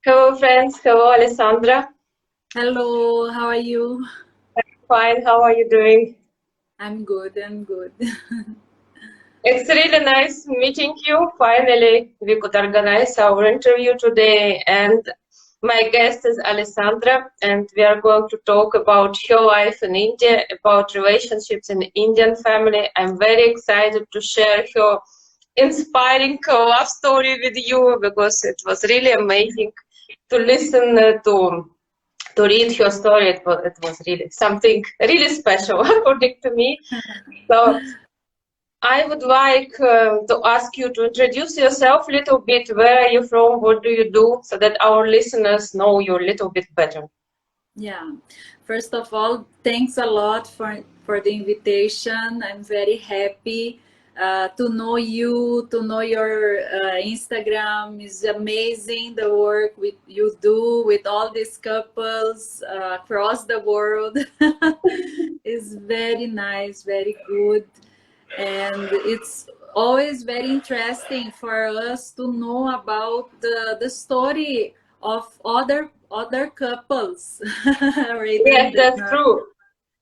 Hello, friends. Hello, Alessandra. Hello, how are you? Fine. How are you doing? I'm good, I'm good. It's really nice meeting you. Finally, we could organize our interview today. And my guest is Alessandra, and we are going to talk about her life in India, about relationships in the Indian family. I'm very excited to share her inspiring love story with you because it was really amazing to listen to read your story. It was really something really special according to me. So I would like to ask you to introduce yourself a little bit. Where are you from? What do you do? So that our listeners know you a little bit better. Yeah, first of all, thanks a lot for the invitation. I'm very happy to know you, to know your Instagram. Is amazing the work you do with all these couples across the world. Is very nice, very good. And it's always very interesting for us to know about the story of other couples Yes, written that's true.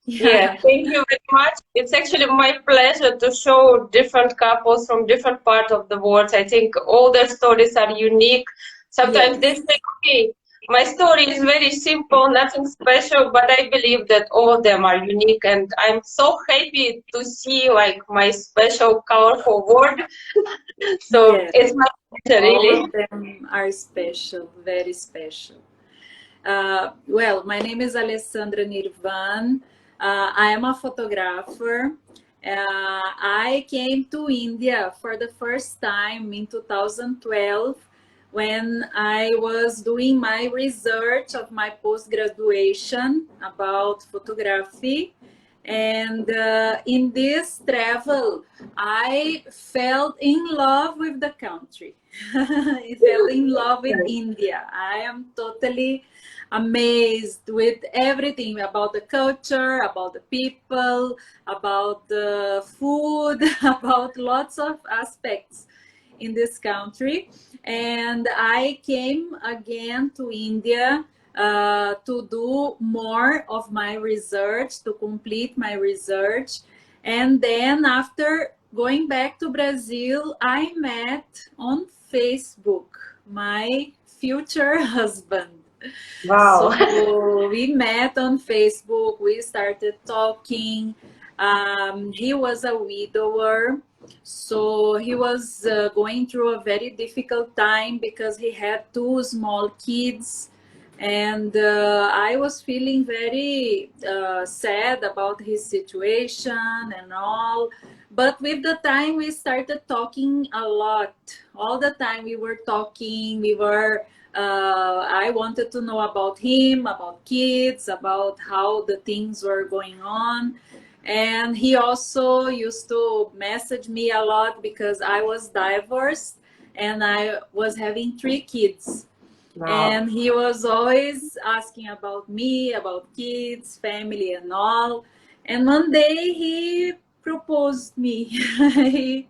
Yeah, yeah. thank you very much. It's actually my pleasure to show different couples from different parts of the world. I think all their stories are unique. Sometimes they Yes, say, okay, my story is very simple, nothing special, but I believe that all of them are unique, and I'm so happy to see like my special, colorful world. So yes, it's my pleasure, all really. of them are special, very special. Well, my name is Alessandra Nirvan. I am a photographer. I came to India for the first time in 2012 when I was doing my research of my post-graduation about photography. And in this travel, I fell in love with the country. I fell in love with India. I am totally amazed with everything about the culture, about the people, about the food, about lots of aspects in this country. And I came again to India to do more of my research, to complete my research. And then after going back to Brazil, I met on Facebook my future husband. Wow. So we met on Facebook, we started talking. He was a widower, so he was going through a very difficult time because he had two small kids. And I was feeling very sad about his situation and all. But with the time, we started talking a lot. All the time we were talking, I wanted to know about him, about kids, about how the things were going on. And he also used to message me a lot because I was divorced and I was having three kids. Wow. And he was always asking about me, about kids, family, and all. And one day he proposed me. he,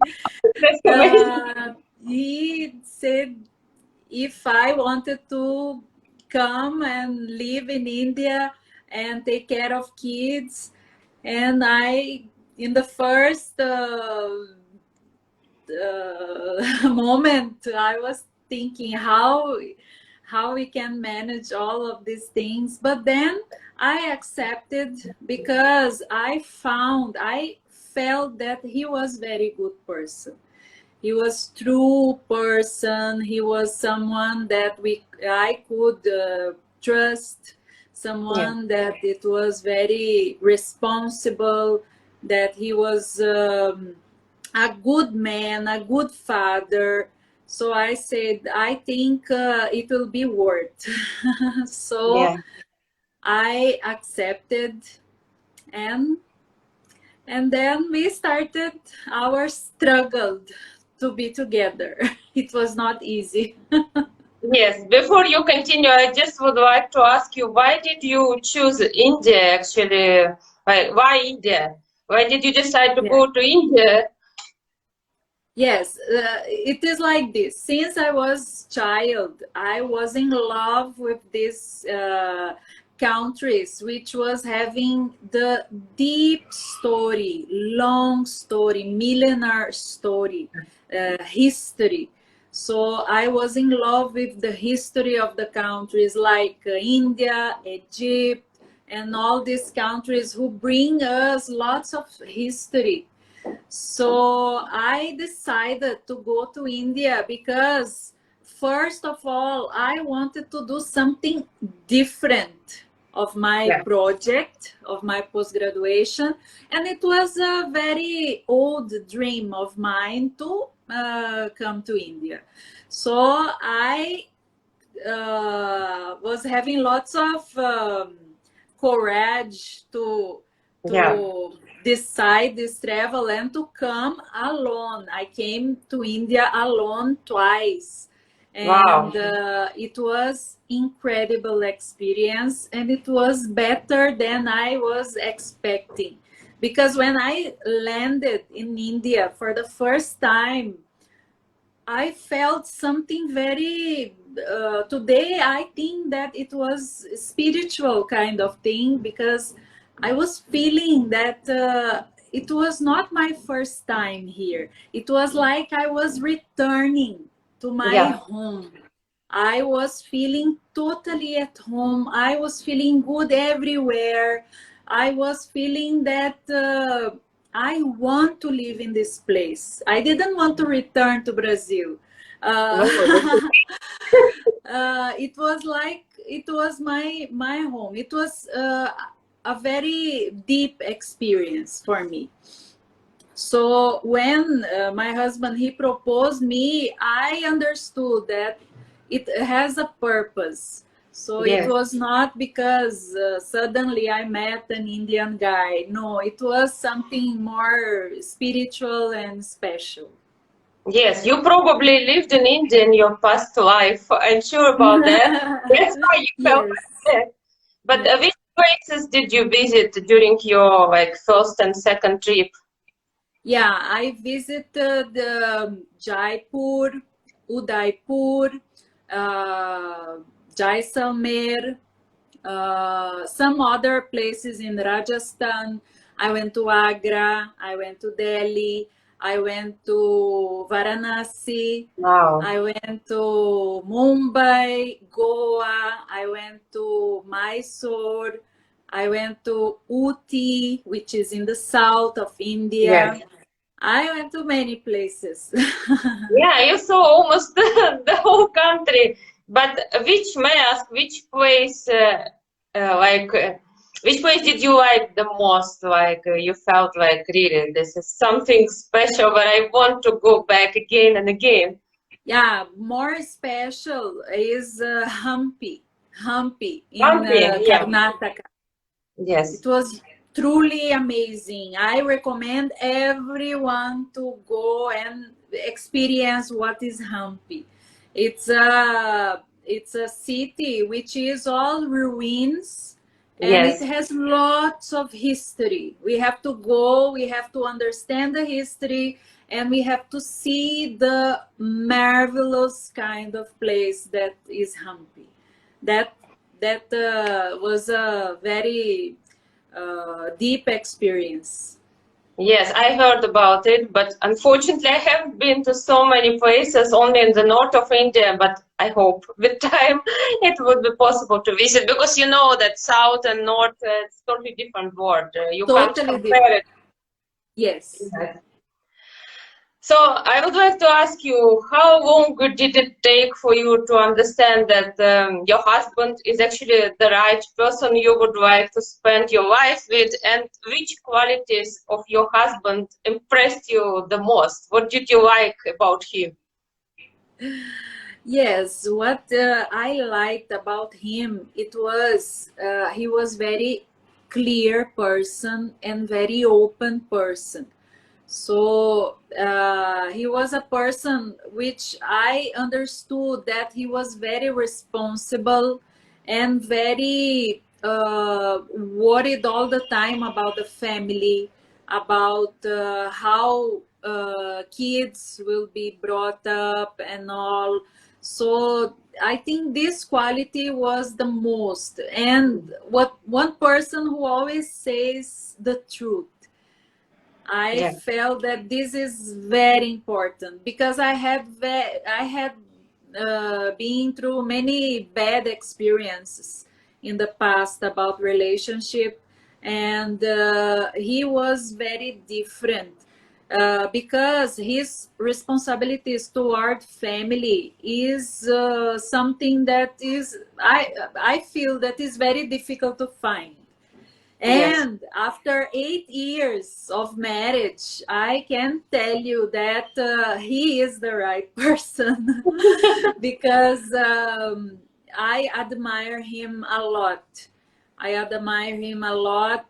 That's amazing. uh, he said if I wanted to come and live in India and take care of kids. And in the first moment, I was thinking how we can manage all of these things. But then I accepted because I felt that he was very good person. He was true person. He was someone that I could trust, Yeah. someone that it was very responsible, that he was a good man, a good father. So I said, I think it will be worth. So Yeah. I accepted, and then we started our struggle to be together. It was not easy. Yes, before you continue, I just would like to ask you, why did you choose India actually? Why India? Why did you decide to Yeah. go to India? Yes, it is like this. Since I was child, I was in love with these countries, which was having the deep story, long story, millennial story, history. So I was in love with the history of the countries like India, Egypt, and all these countries who bring us lots of history. So I decided to go to India because, first of all, I wanted to do something different of my Yeah. project, of my post-graduation. And it was a very old dream of mine to come to India. So I was having lots of courage Yeah. to decide this travel and to come alone. I came to India alone twice, Wow. and it was incredible experience, and it was better than I was expecting, because when I landed in India for the first time, I felt something very today I think that it was spiritual kind of thing, because I was feeling that it was not my first time here. It was like I was returning to my Yeah. home. I was feeling totally at home. I was feeling good everywhere. I was feeling that I want to live in this place. I didn't want to return to Brazil. Uh, No, this it was like it was my home. It was a very deep experience for me. So when my husband he proposed me, I understood that it has a purpose. So it yes. was not because suddenly I met an Indian guy. No, it was something more spiritual and special. Yes, you probably lived in India in your past life. I'm sure about that. That's why you felt Yes. like that. But Yeah. which places did you visit during your like first and second trip? Yeah, I visited Jaipur, Udaipur, uh, Jaisalmer, some other places in Rajasthan. I went to Agra, I went to Delhi, I went to Varanasi, Wow. I went to Mumbai, Goa, I went to Mysore, I went to Uti, which is in the south of India. Yes. I went to many places. Yeah, you saw almost the whole country. But may I ask, like, which place did you like the most? Like, you felt like really this is something special, but I want to go back again and again. Yeah, more special is Hampi in Country, yeah. Karnataka. It Yes. was truly amazing. I recommend everyone to go and experience what is Hampi. It's a city which is all ruins, and it Yes. has lots of history. We have to go, we have to understand the history, and we have to see the marvelous kind of place that is Hampi. That was a very deep experience. Yes, I heard about it, but unfortunately, I haven't been to so many places, only in the north of India. But I hope with time it would be possible to visit because you know that south and north, it's totally different world. You can't Totally compare different. it. Yes. Yes. So I would like to ask you, how long did it take for you to understand that your husband is actually the right person you would like to spend your life with, and which qualities of your husband impressed you the most? What did you like about him? Yes, what I liked about him, it was he was very clear person and very open person. So he was a person which I understood that he was very responsible and very worried all the time about the family, about how kids will be brought up and all. So I think this quality was the most. And what one person who always says the truth. I Yeah. felt that this is very important because I had been through many bad experiences in the past about relationship, and he was very different because his responsibilities toward family is something that is I feel that is very difficult to find. Yes. And after 8 years of marriage, I can tell you that he is the right person because I admire him a lot. I admire him a lot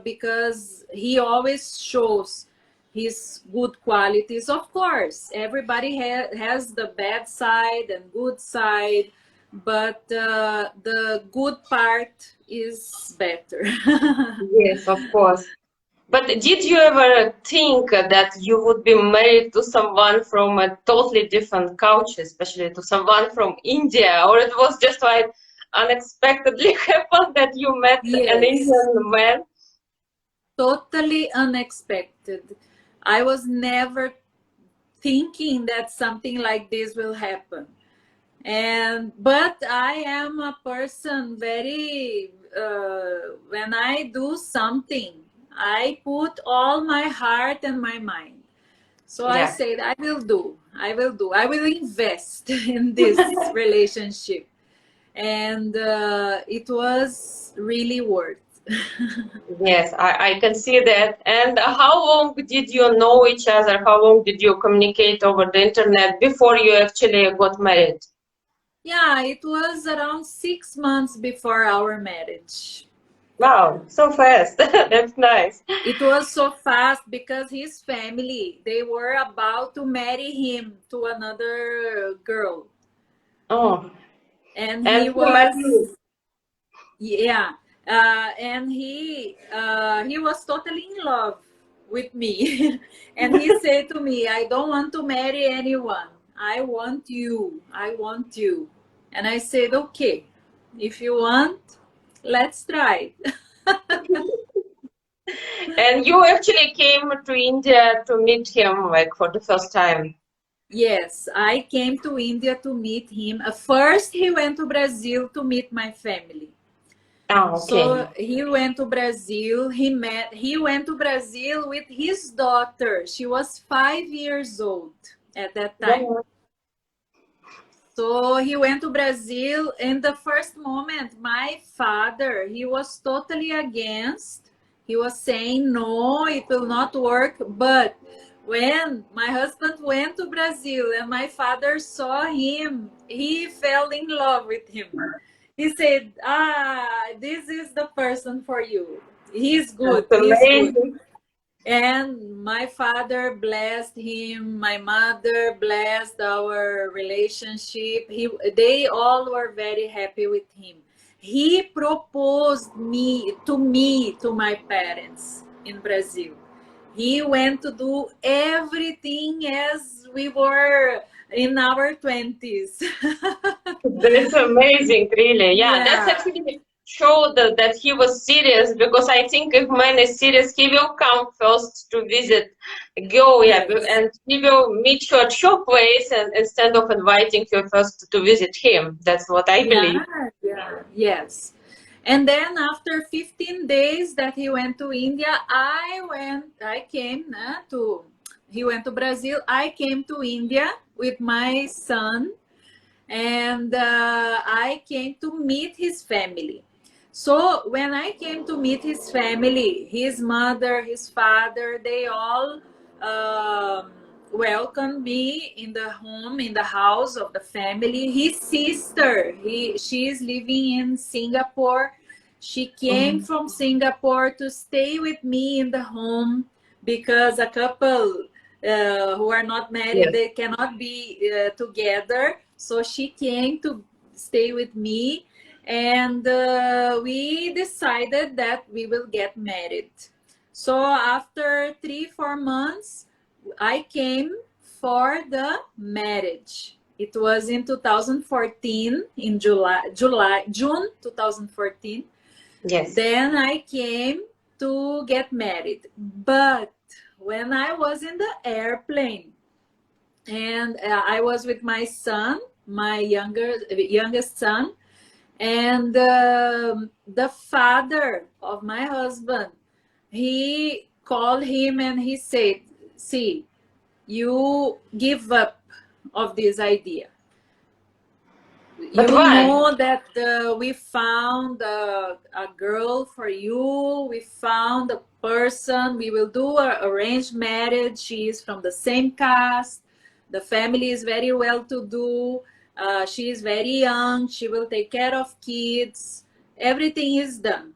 because he always shows his good qualities. Of course, everybody has the bad side and good side, but the good part is better. Yes, of course. But did you ever think that you would be married to someone from a totally different culture, especially to someone from India, or it was just like unexpectedly happened that you met an Yes, Indian man? totally unexpected. I was never thinking that something like this will happen. And but I am a person very when I do something, I put all my heart and my mind. So I Yeah. said, I will invest in this relationship. And it was really worth. Yes, I can see that. And how long did you know each other? How long did you communicate over the internet before you actually got married? Yeah, it was around 6 months before our marriage. Wow, so fast. That's nice. It was so fast because his family, they were about to marry him to another girl. Oh, And he and he met was, you. yeah, and he was totally in love with me. And he said to me, I don't want to marry anyone. I want you. I want you. And I said, okay, if you want, let's try. And you actually came to India to meet him like for the first time. Yes, I came to India to meet him. First, he went to Brazil to meet my family. Ah, okay. So he went to Brazil. He went to Brazil with his daughter. She was 5 years old at that time. Yeah. So he went to Brazil. In the first moment, my father, he was totally against. He was saying, no, it will not work. But when my husband went to Brazil and my father saw him, he fell in love with him. He said, this is the person for you. He's good. That's He's good. amazing. And my father blessed him, my mother blessed our relationship. They all were very happy with him. He proposed me to my parents in Brazil. He went to do everything as we were in our 20s. That's amazing, really. Yeah, that's Yeah. actually showed that he was serious because I think if man is serious, he will come first to visit girl, yeah, Yes. and he will meet you at your place and instead of inviting you first to visit him. That's what I Yeah, believe. yeah, yes. And then after 15 days that he went to India, I came to, he went to Brazil. I came to India with my son, and I came to meet his family. So when I came to meet his family, his mother, his father, they all um, welcomed me in the home, in the house of the family. His sister, she is living in Singapore. She came Mhm. from Singapore to stay with me in the home because a couple who are not married, Yes. they cannot be together. So she came to stay with me, and we decided that we will get married. So after 3 4 months, I came for the marriage. It was in 2014, in June 2014. Yes. Then I came to get married. But when I was in the airplane, and I was with my son, my youngest son, and the father of my husband, he called him and he said, see, you give up of this idea. But You why? know that we found a girl for you, we found a person, we will do an arranged marriage, she is from the same caste, the family is very well to do, she is very young, she will take care of kids, everything is done.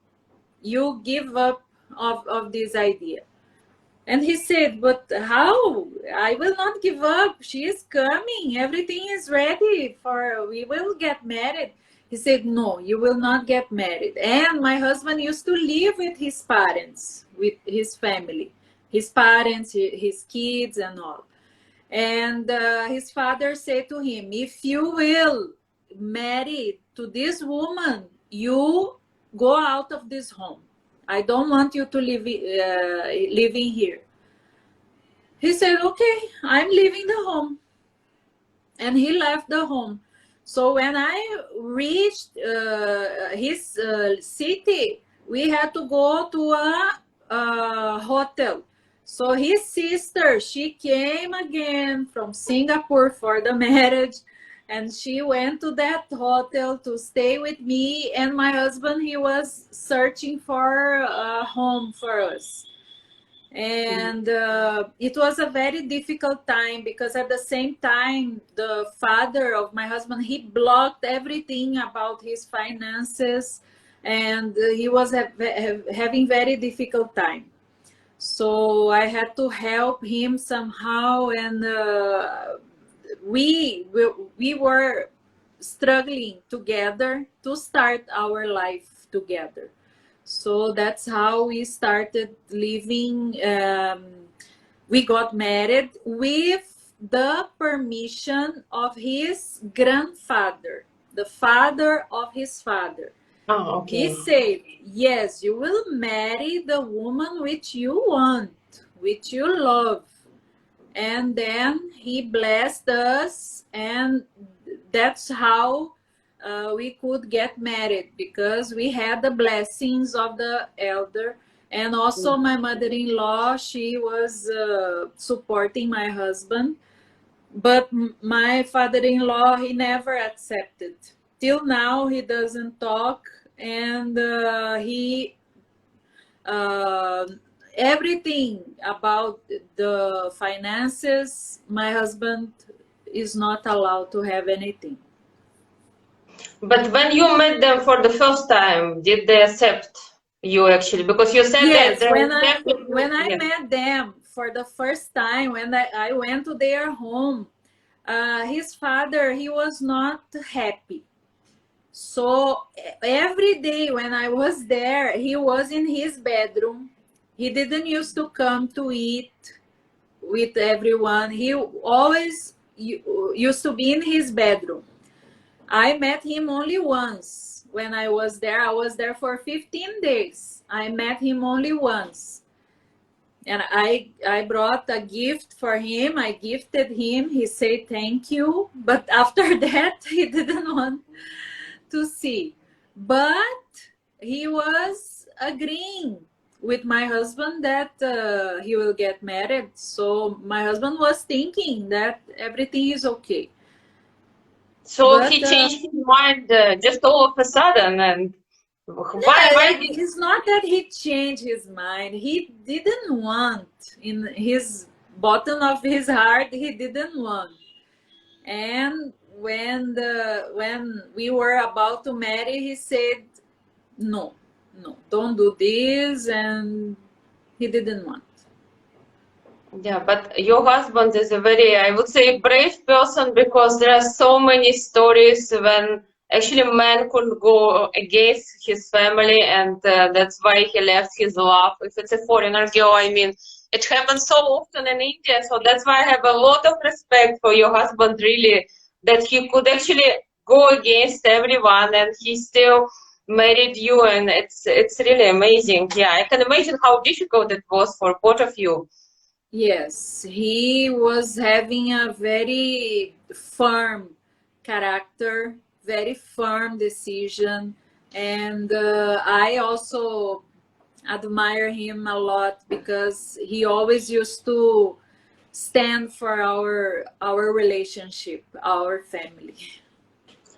You give up of this idea. And he said, but how? I will not give up. She is coming. Everything is ready for, we will get married. He said, no, you will not get married. And my husband used to live with his parents, with his family, his parents, his kids and all. And his father said to him, if you will marry to this woman, you go out of this home. I don't want you to live living here. He said, okay, I'm leaving the home. And he left the home. So when I reached his city, we had to go to a hotel. So his sister, she came again from Singapore for the marriage. And she went to that hotel to stay with me. And my husband, he was searching for a home for us. And it was a very difficult time because at the same time, the father of my husband, he blocked everything about his finances, and he was having very difficult time. So I had to help him somehow, and we were struggling together to start our life together. So that's how we started living. We got married with the permission of his grandfather, the father of his father. Oh, okay. He said, yes, you will marry the woman which you want, which you love. And then he blessed us, and that's how we could get married, because we had the blessings of the elder. And also my mother-in-law, she was supporting my husband, but my father-in-law, he never accepted. Till now, he doesn't talk, and he everything about the finances, my husband is not allowed to have anything. But when you met them for the first time, did they accept you actually? Because you said Yes, that when I met them for the first time, when I went to their home, his father, he was not happy. So every day when I was there, he was in his bedroom. He didn't used to come to eat with everyone. He always used to be in his bedroom. I met him only once when I was there. I was there for 15 days. I met him only once. And I brought a gift for him. I gifted him. He said thank you. But after that, he didn't want to see. But he was agreeing with my husband that he will get married. So my husband was thinking that everything is okay. so But he changed his mind just all of a sudden, and why did it's not that he changed his mind. He didn't want, in his bottom of his heart, he didn't want. And when we were about to marry, he said, no, don't do this, and he didn't want. Yeah, but your husband is a very, I would say, brave person, because there are so many stories when actually man could go against his family, and that's why he left his love. If it's a foreigner girl, I mean, it happens so often in India. So that's why I have a lot of respect for your husband, really, that he could actually go against everyone and he still married you, and it's really amazing. Yeah, I can imagine how difficult it was for both of you. Yes, he was having a very firm character, very firm decision, and I also admire him a lot because he always used to stand for our relationship, our family.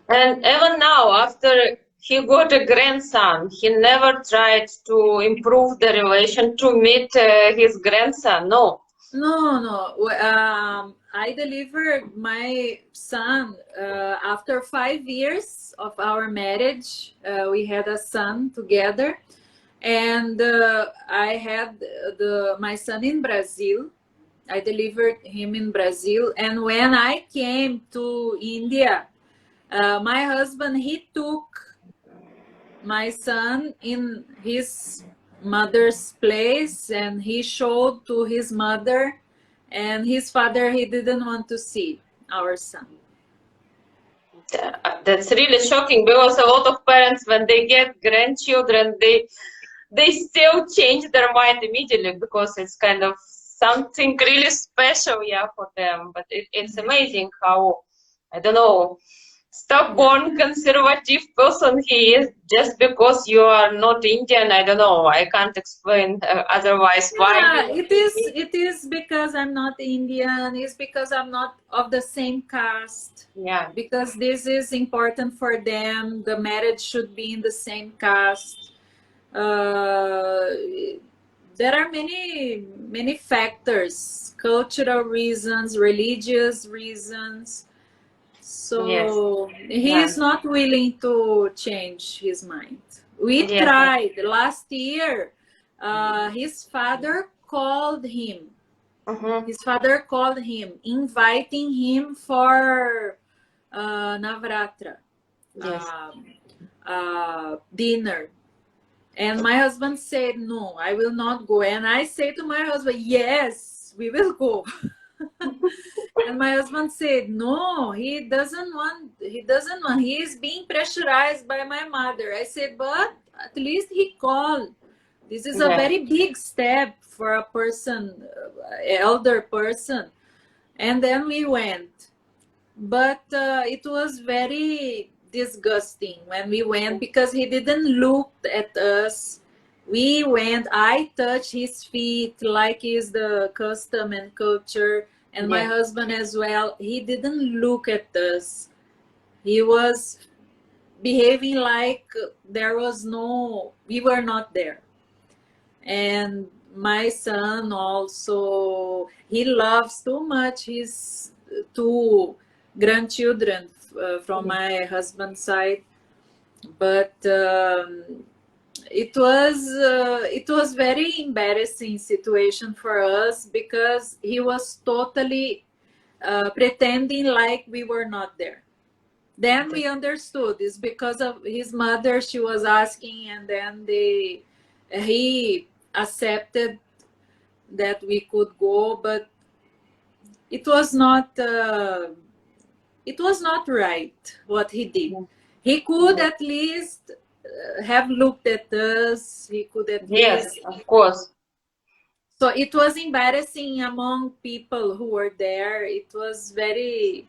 And even now, after he got a grandson, he never tried to improve the relation to meet his grandson. No. No, no. I delivered my son after 5 years of our marriage. We had a son together, and I had my son in Brazil. I delivered him in Brazil, and when I came to India, my husband, he took my son in his mother's place, and he showed to his mother, and his father, he didn't want to see our son. That's really shocking, because a lot of parents, when they get grandchildren, they still change their mind immediately, because it's kind of something really special, yeah, for them. But it's amazing how, I don't know, stubborn, conservative person he is, just because you are not Indian. I don't know. I can't explain otherwise why he Yeah, would it be. is. It is because I'm not Indian. It's because I'm not of the same caste. Yeah. Because this is important for them. The marriage should be in the same caste. Uh, there are many factors, cultural reasons, religious reasons. Yes. So he Yeah. is not willing to change his mind. We Yes. tried last year. His father called him. Mm-hmm. His father called him, inviting him for Navratra, Yes. dinner. And my husband said, no, I will not go. And I say to my husband, yes, we will go. And my husband said, no, he doesn't want, he is being pressurized by my mother. I said, but at least he called. This is a Yes. very big step for a person, elder person. And then we went. But it was very disgusting when we went because he didn't look at us. We went, I touched his feet like is the custom and culture, and my Yes. husband as well. He didn't look at us. He was behaving like there was no, we were not there. And my son also, he loves too much his two grandchildren from my husband's side, but it was very embarrassing situation for us because he was totally pretending like we were not there. Then we understood it's because of his mother. She was asking, and then he accepted that we could go, but it was not right what he did. He could at least have looked at us. He could at Yes, least. of course. So it was embarrassing among people who were there. It was very.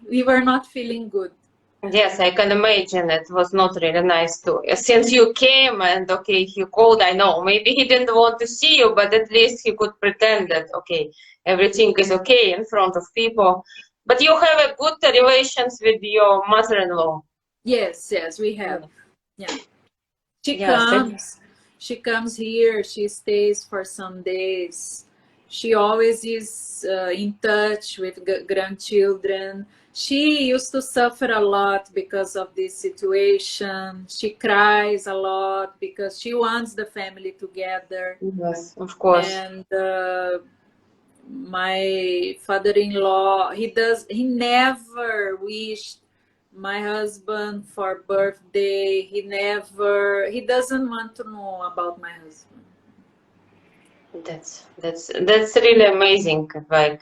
We were not feeling good. Yes, I can imagine it was not really nice too. Since you came and okay, he called, I know, maybe he didn't want to see you, but at least he could pretend that okay, everything is okay in front of people. But you have a good relations with your mother-in-law. Yes, yes, we have. Yeah. She Yes, it, comes. She comes here. She stays for some days. She always is in touch with grandchildren. She used to suffer a lot because of this situation. She cries a lot because she wants the family together. yes, of course. And my father-in-law, he never wished my husband for birthday. He doesn't want to know about my husband. That's really amazing. Like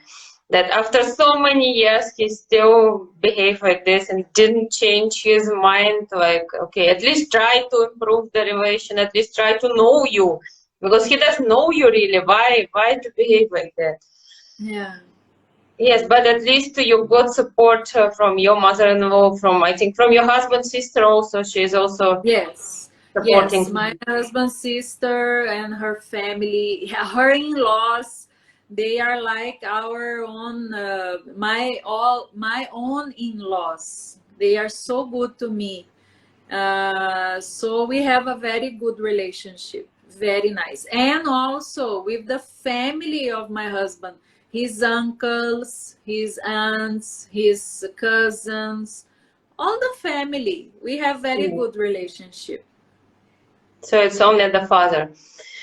that after so many years he still behaved like this and didn't change his mind. Like, okay, at least try to improve the relation, at least try to know you. Because he doesn't know you really. Why to behave like that? Yeah. Yes, but at least you got support from your mother-in-law, from I think from your husband's sister also. She's also Yes, supporting yes. My him. husband's sister and her family, yeah, her in-laws, they are like our own, my own in-laws. They are so good to me. So we have a very good relationship, very nice. And also with the family of my husband, his uncles, his aunts, his cousins, all the family. We have very Mm. good relationship. So it's only the father.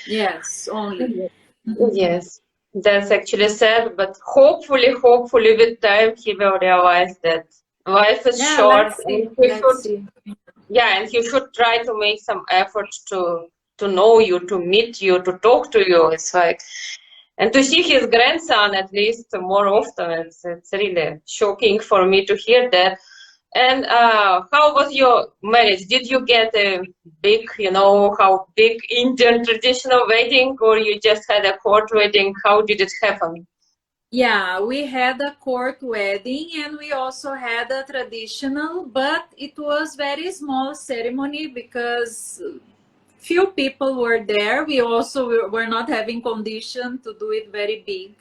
Yes, only. Mhm. Yes, that's actually sad, but hopefully with time he will realize that life is Yeah, short let's and see. he Let's should, see. yeah, and he should try to make some effort to know you, to meet you, to talk to you. It's like, and to see his grandson at least more often. It's really shocking for me to hear that. And how was your marriage? Did you get a big, how big Indian traditional wedding, or you just had a court wedding? How did it happen? Yeah, we had a court wedding and we also had a traditional, but it was very small ceremony because few people were there. We also were not having condition to do it very big.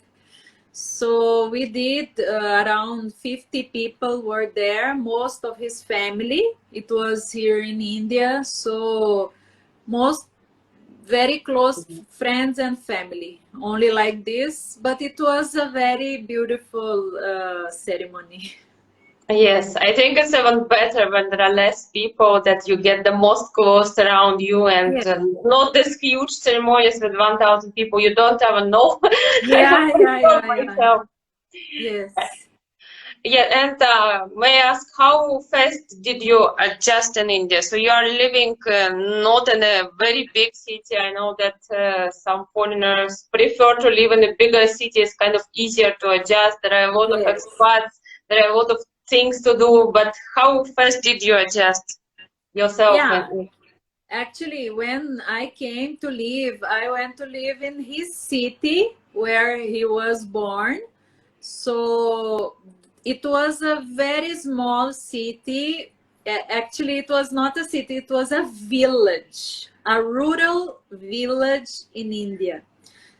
So we did around 50 people were there, most of his family. It was here in India, so most very close friends and family, only like this. But it was a very beautiful ceremony. Yes, I think it's even better when there are less people that you get the most close around you and Yeah, not this huge ceremonies with 1,000 people. You don't even know. I yeah, yeah, know yeah, yeah. myself. Yes. Yeah, and may I ask how fast did you adjust in India? So you are living not in a very big city. I know that some foreigners prefer to live in a bigger city. It's kind of easier to adjust. There are a lot of Yes. expats. There are a lot of things to do. But how fast did you adjust yourself? Yeah. Actually, when I came to live, I went to live in his city where he was born. So it was a very small city. Actually, it was not a city, it was a village, a rural village in India.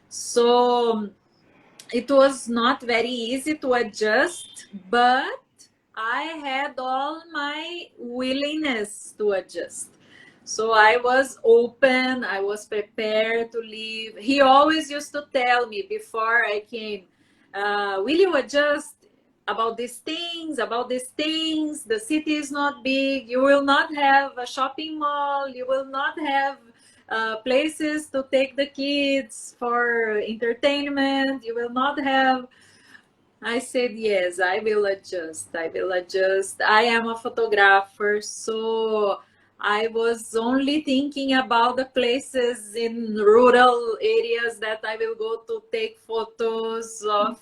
So it was not very easy to adjust, but I had all my willingness to adjust. So I was open, I was prepared to leave. He always used to tell me before I came, will you adjust about these things, about these things? The city is not big. You will not have a shopping mall. You will not have places to take the kids for entertainment. You will not have. I said, yes, I will adjust. I will adjust. I am a photographer, so I was only thinking about the places in rural areas that I will go to take photos of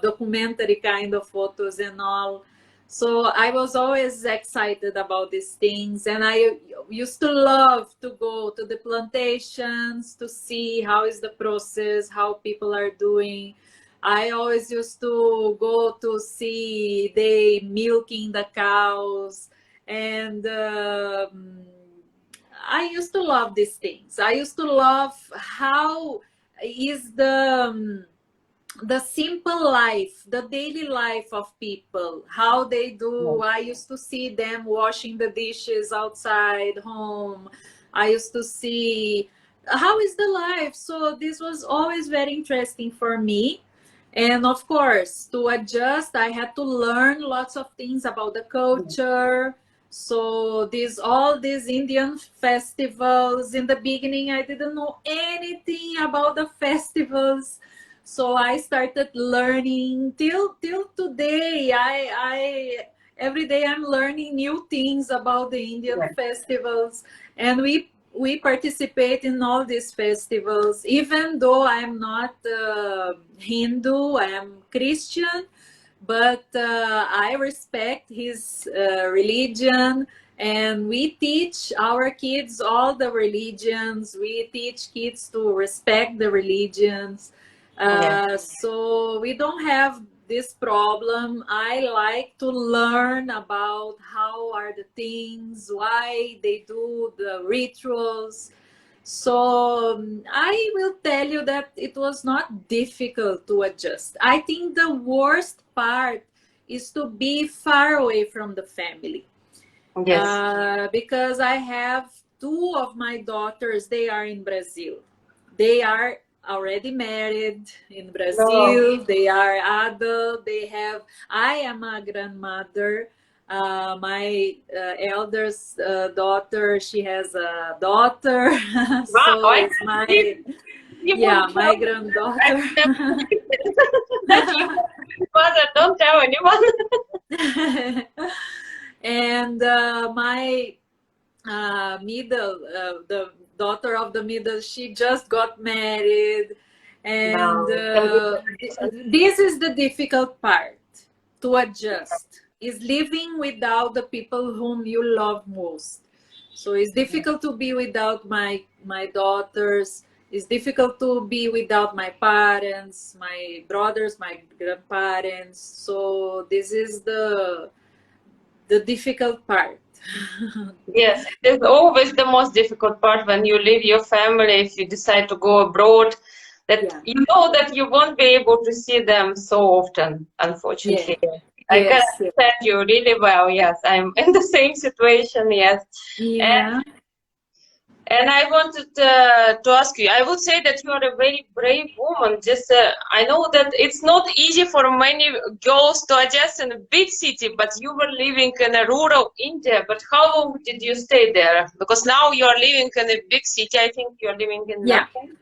documentary kind of photos and all. So I was always excited about these things, and I used to love to go to the plantations to see how is the process, how people are doing. I always used to go to see they milking the cows, and I used to love these things. I used to love how is the simple life, the daily life of people, how they do. I used to see them washing the dishes outside home. I used to see how is the life. So this was always very interesting for me. And of course, to adjust, I had to learn lots of things about the culture. So all these Indian festivals, in the beginning, I didn't know anything about the festivals. So I started learning till today. I every day I'm learning new things about the Indian festivals, and we we participate in all these festivals, even though I'm not Hindu, I am Christian, but I respect his religion, and we teach our kids all the religions. We teach kids to respect the religions. Yeah. So we don't have this problem. I like to learn about how are the things, why they do the rituals. So I will tell you that it was not difficult to adjust. I think the worst part is to be far away from the family. Yes. Because I have two of my daughters, they are in Brazil. They are already married in No. Brazil. They are adult. I am a grandmother. My eldest daughter, she has a daughter. Wow, So I it's can't believe you yeah, would my tell me. I granddaughter. would never believe it. That you mother, don't tell anyone. And my the daughter of the middle, she just got married, and No, congratulations. this is the difficult part to adjust, is living without the people whom you love most. So it's difficult to be without my daughters. It's difficult to be without my parents, my brothers, my grandparents. So this is the difficult part. Yes, it is always the most difficult part when you leave your family, if you decide to go abroad, that Yeah. you know that you won't be able to see them so often, Yeah. unfortunately. I can Yes. understand you really well. Yes, I'm in the same situation. Yes. Yeah. And I wanted to ask you, I would say that you are a very brave woman. Just, I know that it's not easy for many girls to adjust in a big city, but you were living in a rural India. But how long did you stay there? Because now you are living in a big city. I think you are living in Yeah. Nagpur.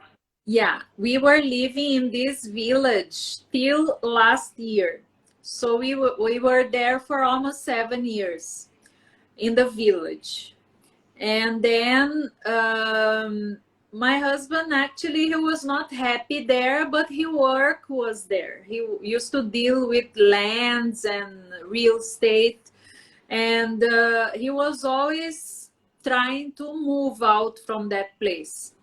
Yeah. We were living in this village till last year. So we were there for almost 7 years in the village. And then my husband, actually, he was not happy there, but his work was there. He used to deal with lands and real estate, and he was always trying to move out from that place.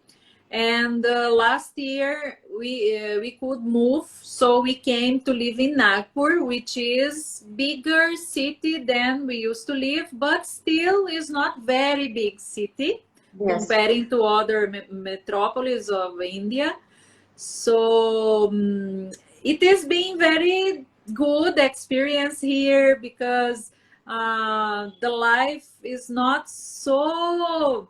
And last year we could move, so we came to live in Nagpur, which is bigger city than we used to live, but still is not very big city Yes. comparing to other metropolis of India. So it has been very good experience here, because the life is not so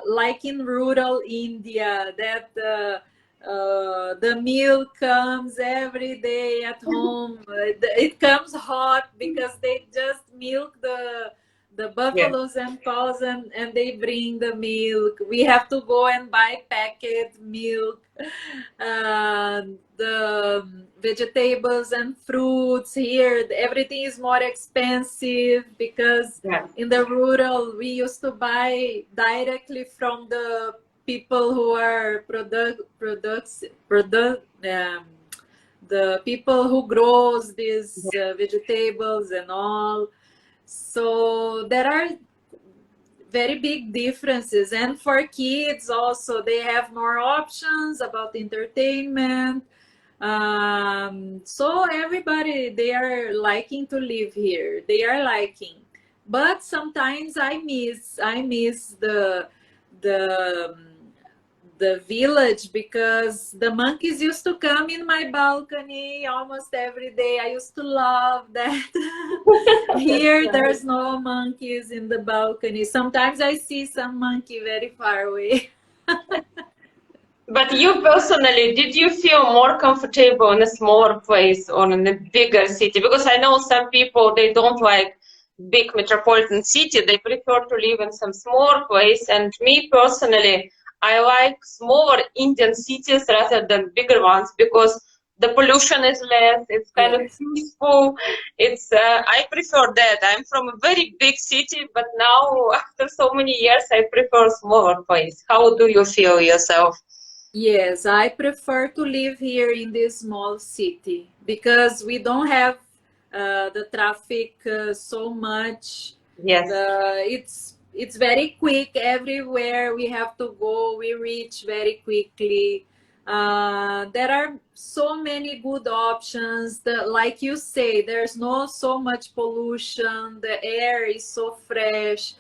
like in rural India, that the milk comes every day at home. It comes hot because they just milk the Yes. buffaloes and cows, and they bring the milk. We have to go and buy packet milk. The vegetables and fruits here, everything is more expensive, because Yeah. in the rural we used to buy directly from the people who are the people who grows these vegetables and all. So there are very big differences, and for kids also, they have more options about entertainment. So everybody, they are liking to live here, they are liking. But sometimes I miss the the village, because the monkeys used to come in my balcony almost every day. I used to love that. That's Here, nice. there's no monkeys in the balcony. Sometimes I see some monkey very far away. But you personally, did you feel more comfortable in a smaller place or in a bigger city? Because I know some people, they don't like big metropolitan city. They prefer to live in some small place. And me personally, I like smaller Indian cities rather than bigger ones, because the pollution is less, it's kind of Yes. peaceful. It's I prefer that. I'm from a very big city, but now after so many years I prefer smaller place. How do you feel yourself? Yes, I prefer to live here in this small city because we don't have the traffic so much. Yes. It's very quick everywhere we have to go. We reach very quickly. There are so many good options. Like you say, there's no so much pollution. The air is so fresh.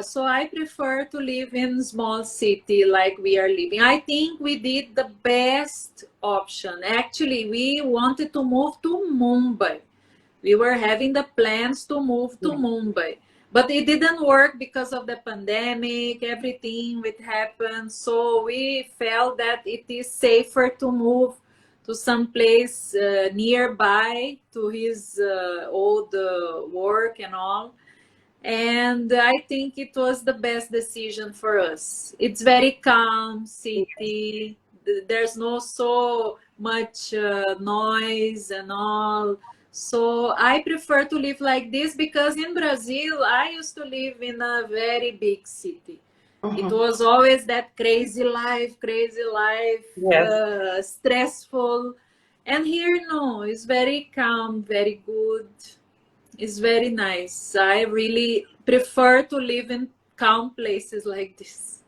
So I prefer to live in small city like we are living. I think we did the best option. Actually, we wanted to move to Mumbai. We were having the plans to move to Yeah. Mumbai, but it didn't work because of the pandemic, everything that happened. So we felt that it is safer to move to some place nearby to his old work and all. And I think it was the best decision for us. It's very calm city. There's no so much noise and all. So I prefer to live like this because in Brazil I used to live in a very big city. It Mhm. was always that crazy life, Yes. stressful. And here no, it's very calm, very good. It's very nice. I really prefer to live in calm places like this.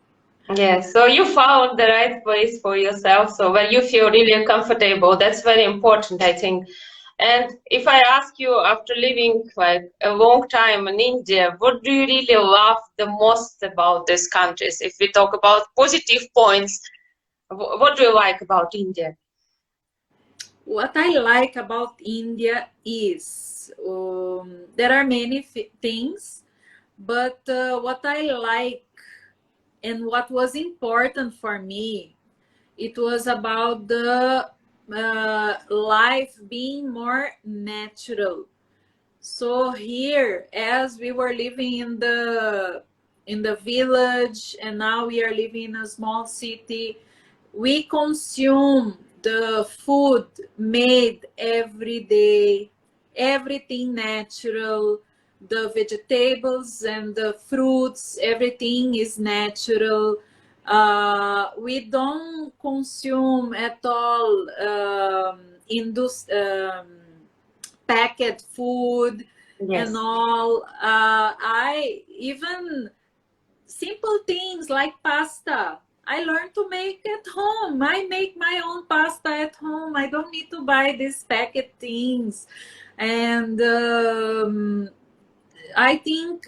Yes, so you found the right place for yourself, so where you feel really comfortable. That's very important, I think. And if I ask you, after living like a long time in India, what do you really love the most about these countries? If we talk about positive points, what do you like about India? What I like about India is there are many things, but what I like and what was important for me, it was about the life being more natural. So here, as we were living in the village, and now we are living in a small city, we consume the food made every day, everything natural, the vegetables and the fruits, everything is natural. We don't consume at all packet food and Yes. all. I even simple things like pasta. I learned to make at home. I make my own pasta at home. I don't need to buy these packet things. And I think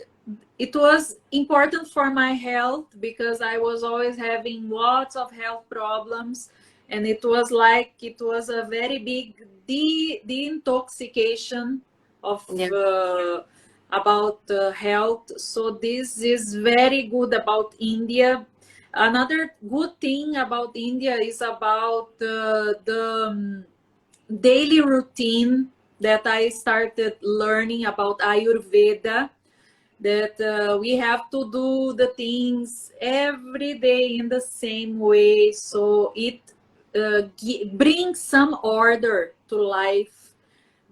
it was important for my health because I was always having lots of health problems. And it was like it was a very big deintoxication of Yeah. about health. So this is very good about India. Another good thing about India is about the daily routine that I started learning about Ayurveda, that we have to do the things every day in the same way, so it brings some order to life,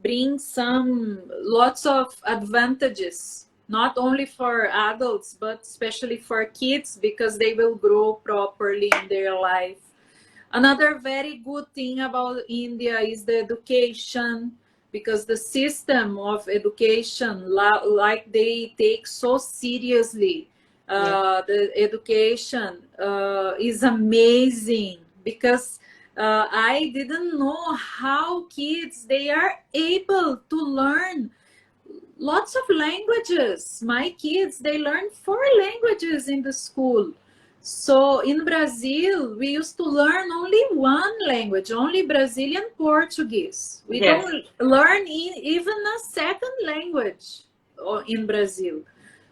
brings some lots of advantages, not only for adults but especially for kids, because they will grow properly in their life. Another very good thing about India is the education, because the system of education, like they take so seriously, Yeah. the education is amazing. Because I didn't know how kids they are able to learn lots of languages. My kids, they learn 4 languages in the school. So in Brazil, we used to learn only one language, only Brazilian Portuguese. We Yes. don't learn even a second language in Brazil.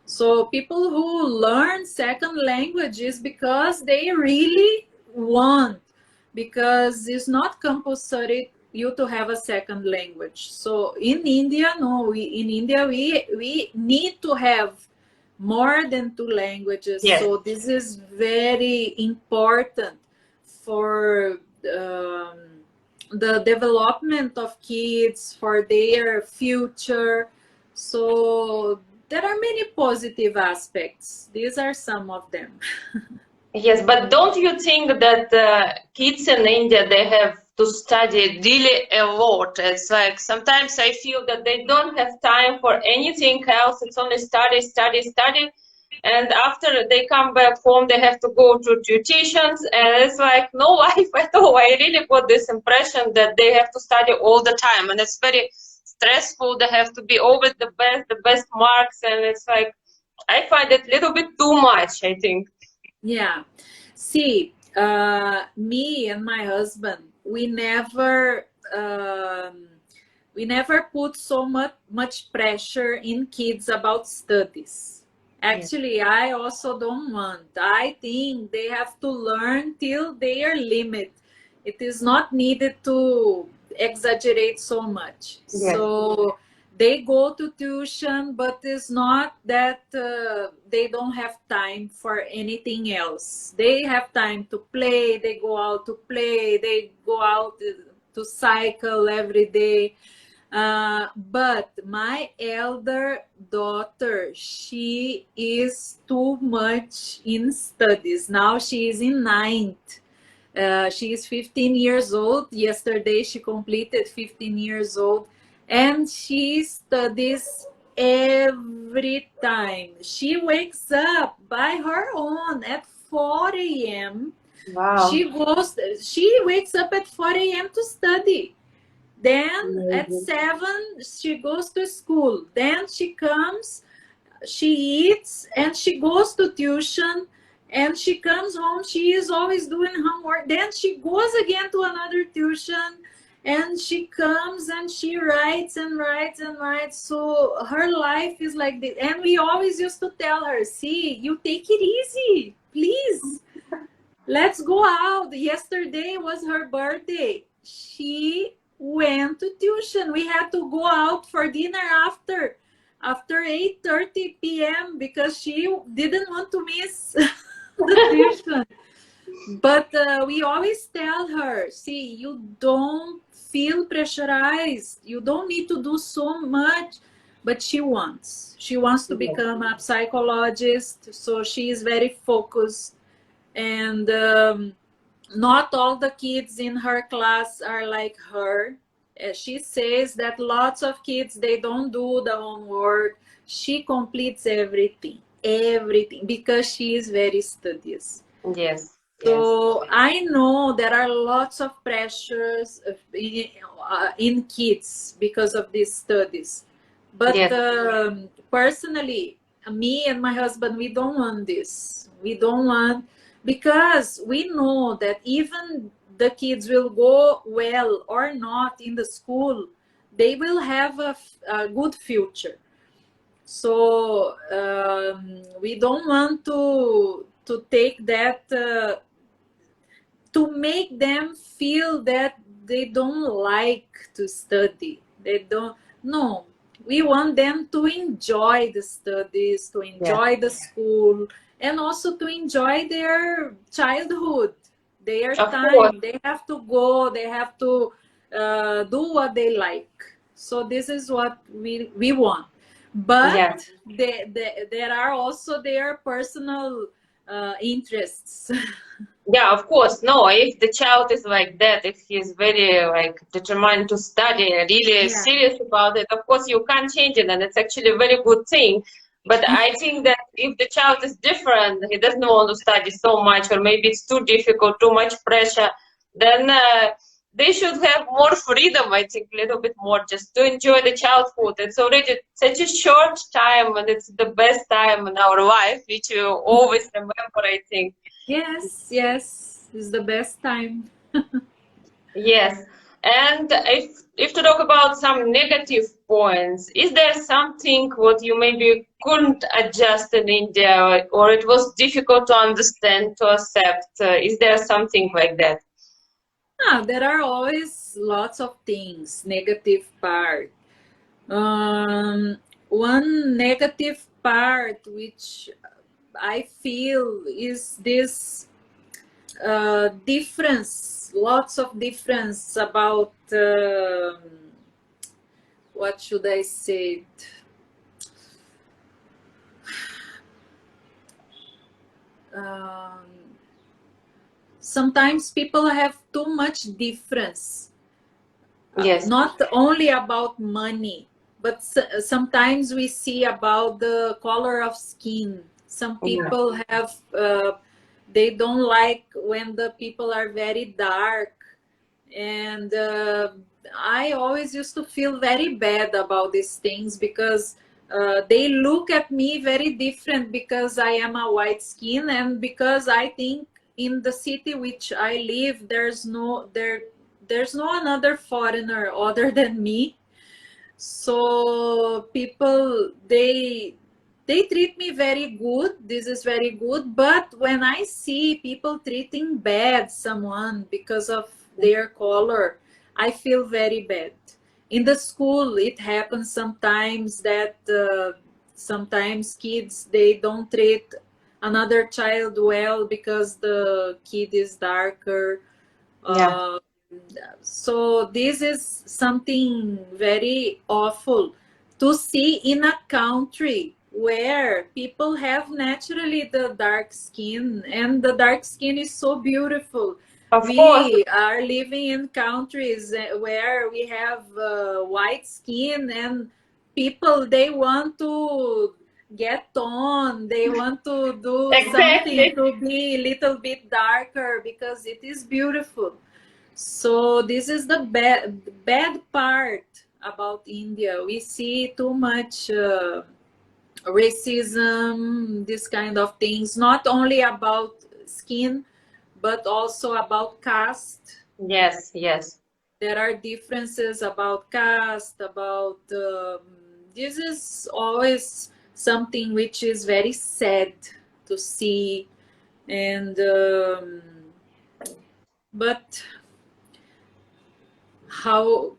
So people who learn second languages because they really want, because it's not compulsory you to have a second language. So in India, no, in India we need to have more than 2 languages. Yes. So this is very important for um, the development of kids for their future. So there are many positive aspects. These are some of them. Yes, but don't you think that kids in India, they have to study really a lot? It's like sometimes I feel that they don't have time for anything else. It's only study, study, study. And after they come back home, they have to go to tuitions, and it's like no life at all. I really got this impression that they have to study all the time, and it's very stressful. They have to be always the best marks, and it's like I find it a little bit too much, I think. Yeah. See, me and my husband, we never put so much pressure in kids about studies. Yes. Actually, I also don't want. I think they have to learn till their limit. It is not needed to exaggerate so much. Yes. So they go to tuition, but it's not that they don't have time for anything else. They have time to play, they go out to play, they go out to cycle every day. But my elder daughter, she is too much in studies. Now she is in ninth. She is 15 years old. Yesterday she completed 15 years old, and she studies every time. She wakes up by her own at 4 a.m. Wow. She wakes up at 4 a.m. to study. Then at Amazing. 7, she goes to school. Then she comes, she eats, and she goes to tuition. And she comes home, she is always doing homework. Then she goes again to another tuition. And she comes and she writes and writes and writes. So her life is like this. And we always used to tell her, see, you take it easy, please. Let's go out. Yesterday was her birthday. She went to tuition. We had to go out for dinner after 8:30 p.m. because she didn't want to miss the tuition. But we always tell her, see, you don't feel pressurized. You don't need to do so much. But she wants. She wants to Yes. become a psychologist. So she is very focused. And not all the kids in her class are like her. She says that lots of kids, they don't do the homework. She completes everything, because she is very studious. Yes. Yes. So I know there are lots of pressures in kids because of these studies. But Yes. personally, me and my husband, we don't want this. We don't want, because we know that even the kids will go well or not in the school, they will have a good future. So we don't want to take that to make them feel that they don't like to study. They don't. No, we want them to enjoy the studies, to Yes. enjoy the school, and also to enjoy their childhood, their Of course. time. They have to go. They have to do what they like. So this is what we want. But Yes. there are also their personal interests. Yeah, of course. No, if the child is like that, if he's very like determined to study, really Yeah. serious about it, of course you can't change it, and it's actually a very good thing. But I think that if the child is different, he doesn't want to study so much, or maybe it's too difficult, too much pressure, then they should have more freedom, I think, a little bit more, just to enjoy the childhood. It's already such a short time, and it's the best time in our life, which you always remember, I think. Yes, yes, it's the best time. Yes. And if to talk about some negative points, is there something what you maybe couldn't adjust in India, or it was difficult to understand, to accept? Is there something like that? There are always lots of things, negative part. One negative part which I feel is this difference, lots of difference about what should I say? Sometimes people have too much difference. Yes. Not only about money, but sometimes we see about the color of skin. Some Yeah. people have, they don't like when the people are very dark. And I always used to feel very bad about these things because they look at me very different because I am a white skin, and because I think in the city which I live there's no another foreigner other than me. So people, they treat me very good. This is very good. But when I see people treating bad someone because of their color, I feel very bad. In the school, it happens sometimes that sometimes kids, they don't treat another child well because the kid is darker. Yeah. uh, so this is something very awful to see in a country where people have naturally the dark skin, and the dark skin is so beautiful. Of course. We are living in countries where we have white skin, and people, they want to get on, they want to do something Exactly. to be a little bit darker because it is beautiful. So this is the bad part about India. We see too much racism, this kind of things, not only about skin, but also about caste. Yes. Yes. There are differences about caste, about this is always something which is very sad to see. And but how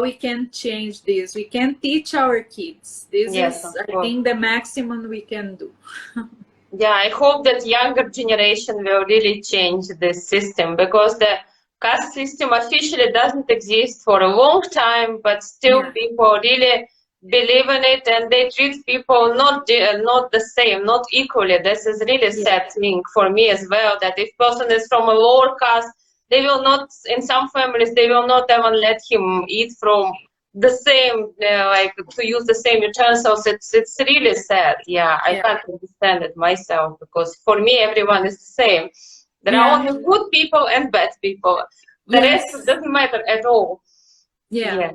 we can change this? We can teach our kids. This Yes. Of is, I course. think, the maximum we can do. Yeah, I hope that younger generation will really change this system, because the caste system officially doesn't exist for a long time, but still Yeah, people really believe in it, and they treat people not the same, not equally. This is really yeah, sad thing for me as well. That if person is from a lower caste, they will not. In some families, they will not even let him eat from the same, like to use the same utensils. It's really sad. Yeah, I yeah, can't understand it myself, because for me everyone is the same. There are yeah, only good people and bad people. The rest yes, doesn't matter at all. yeah. Yeah.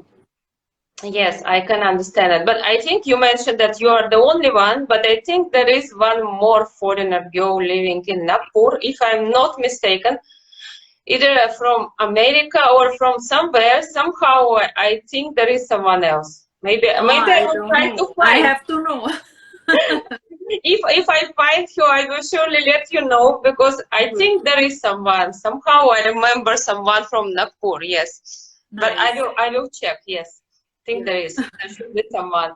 Yes, I can understand it. But I think you mentioned that you are the only one, but I think there is one more foreigner girl living in Nagpur, if I'm not mistaken, either from America or from somewhere. Somehow I think there is someone else. Oh, Maybe I I will don't try to know. I find. have to know. If I find you, I will surely let you know, because I Good. think there is someone. Somehow I remember someone from Nagpur. Yes, but Nice. I will check. Yes, I think Yeah. there is. There should be someone.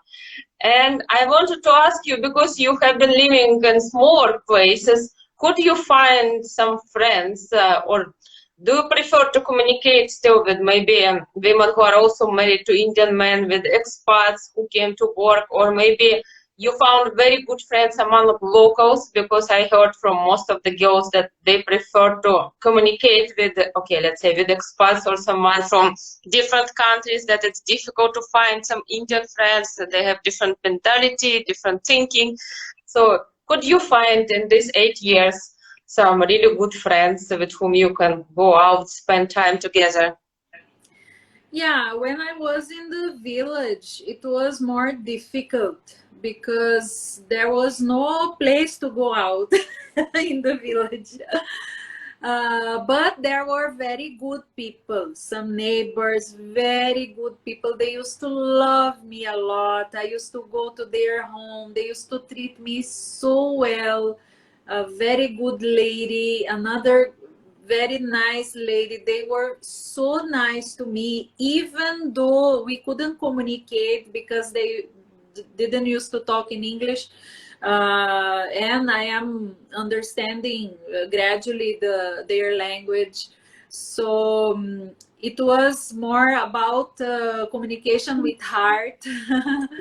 And I wanted to ask you, because you have been living in smaller places, could you find some friends, or do you prefer to communicate still with maybe women who are also married to Indian men, with expats who came to work, or maybe you found very good friends among locals? Because I heard from most of the girls that they prefer to communicate with, okay, let's say with expats or someone from different countries, that it's difficult to find some Indian friends, that they have different mentality, different thinking. So could you find in these 8 years some really good friends with whom you can go out, spend time together? Yeah, when I was in the village, it was more difficult because there was no place to go out in the village. But there were very good people, some neighbors, very good people. They used to love me a lot. I used to go to their home. They used to treat me so well. A very good lady, another very nice lady. They were so nice to me, even though we couldn't communicate because they didn't used to talk in English. and I am understanding gradually their language. So it was more about communication with heart.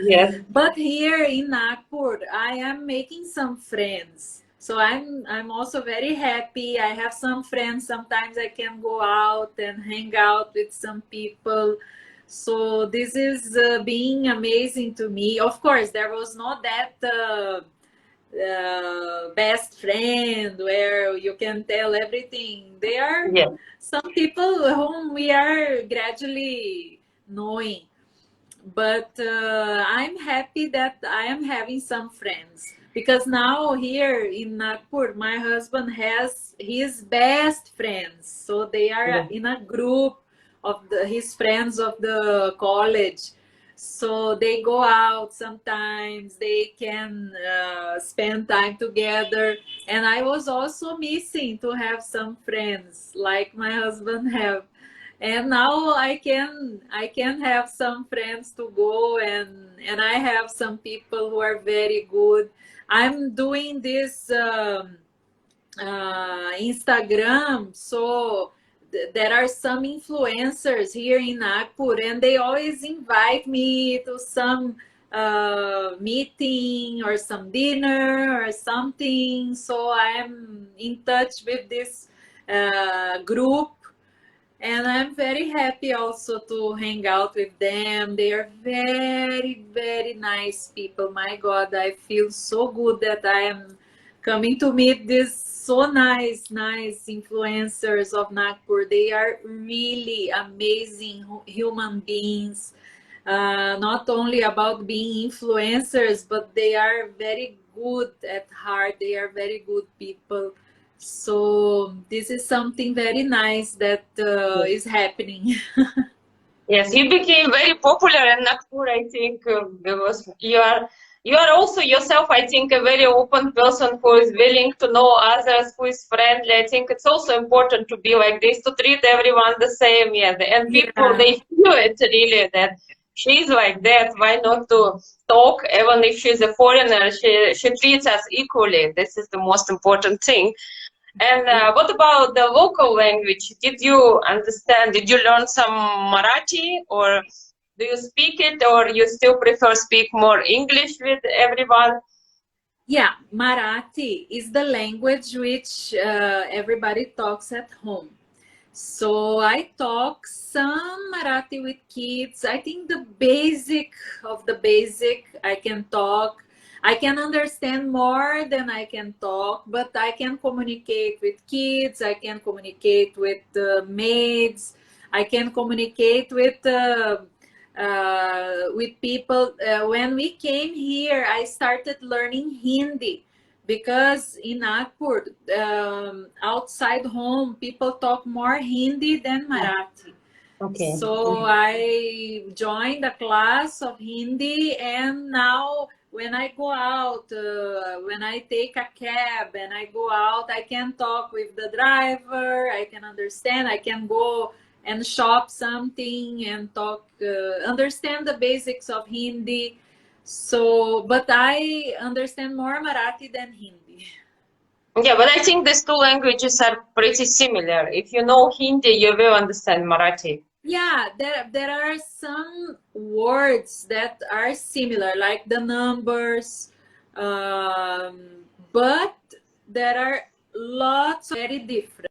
Yes. But here in Nagpur, I am making some friends. So I'm also very happy. I have some friends. Sometimes I can go out and hang out with some people. So this is being amazing to me. Of course, there was not that best friend where you can tell everything. There are Yes. some people whom we are gradually knowing, but I'm happy that I am having some friends, because now here in Nagpur my husband has his best friends, so they are Yes. in a group of his friends of the college. So they go out sometimes, they can spend time together, and I was also missing to have some friends like my husband have. And now I can have some friends to go, and I have some people who are very good. I'm doing this Instagram, so there are some influencers here in Nagpur, and they always invite me to some meeting or some dinner or something. So I'm in touch with this group, and I'm very happy also to hang out with them. They are very, very nice people. My God, I feel so good that I am coming to meet these so nice influencers of Nagpur. They are really amazing human beings. Not only about being influencers, but they are very good at heart. They are very good people. So this is something very nice that is happening. Yes, you became very popular in Nagpur. I think because you are also yourself. I think a very open person who is willing to know others, who is friendly. I think it's also important to be like this, to treat everyone the same. Yeah, and people Yeah, they feel it really that she's like that. Why not to talk? Even if she's a foreigner, she treats us equally. This is the most important thing. And yeah. what about the local language? Did you understand? Did you learn some Marathi, or do you speak it, or you still prefer speak more English with everyone? Yeah, Marathi is the language which everybody talks at home. So I talk some Marathi with kids. I think the basic of the basic I can talk. I can understand more than I can talk, but I can communicate with kids. I can communicate with maids. I can communicate with people. When we came here, I started learning Hindi, because in Nagpur, outside home, people talk more Hindi than Marathi. Okay. So I joined a class of Hindi, and now when I go out, when I take a cab and I go out, I can talk with the driver, I can understand, I can go and shop something and talk, understand the basics of Hindi. So, but I understand more Marathi than Hindi. Yeah, but I think these two languages are pretty similar. If you know Hindi, you will understand Marathi. Yeah, there are some words that are similar, like the numbers, but there are lots very different,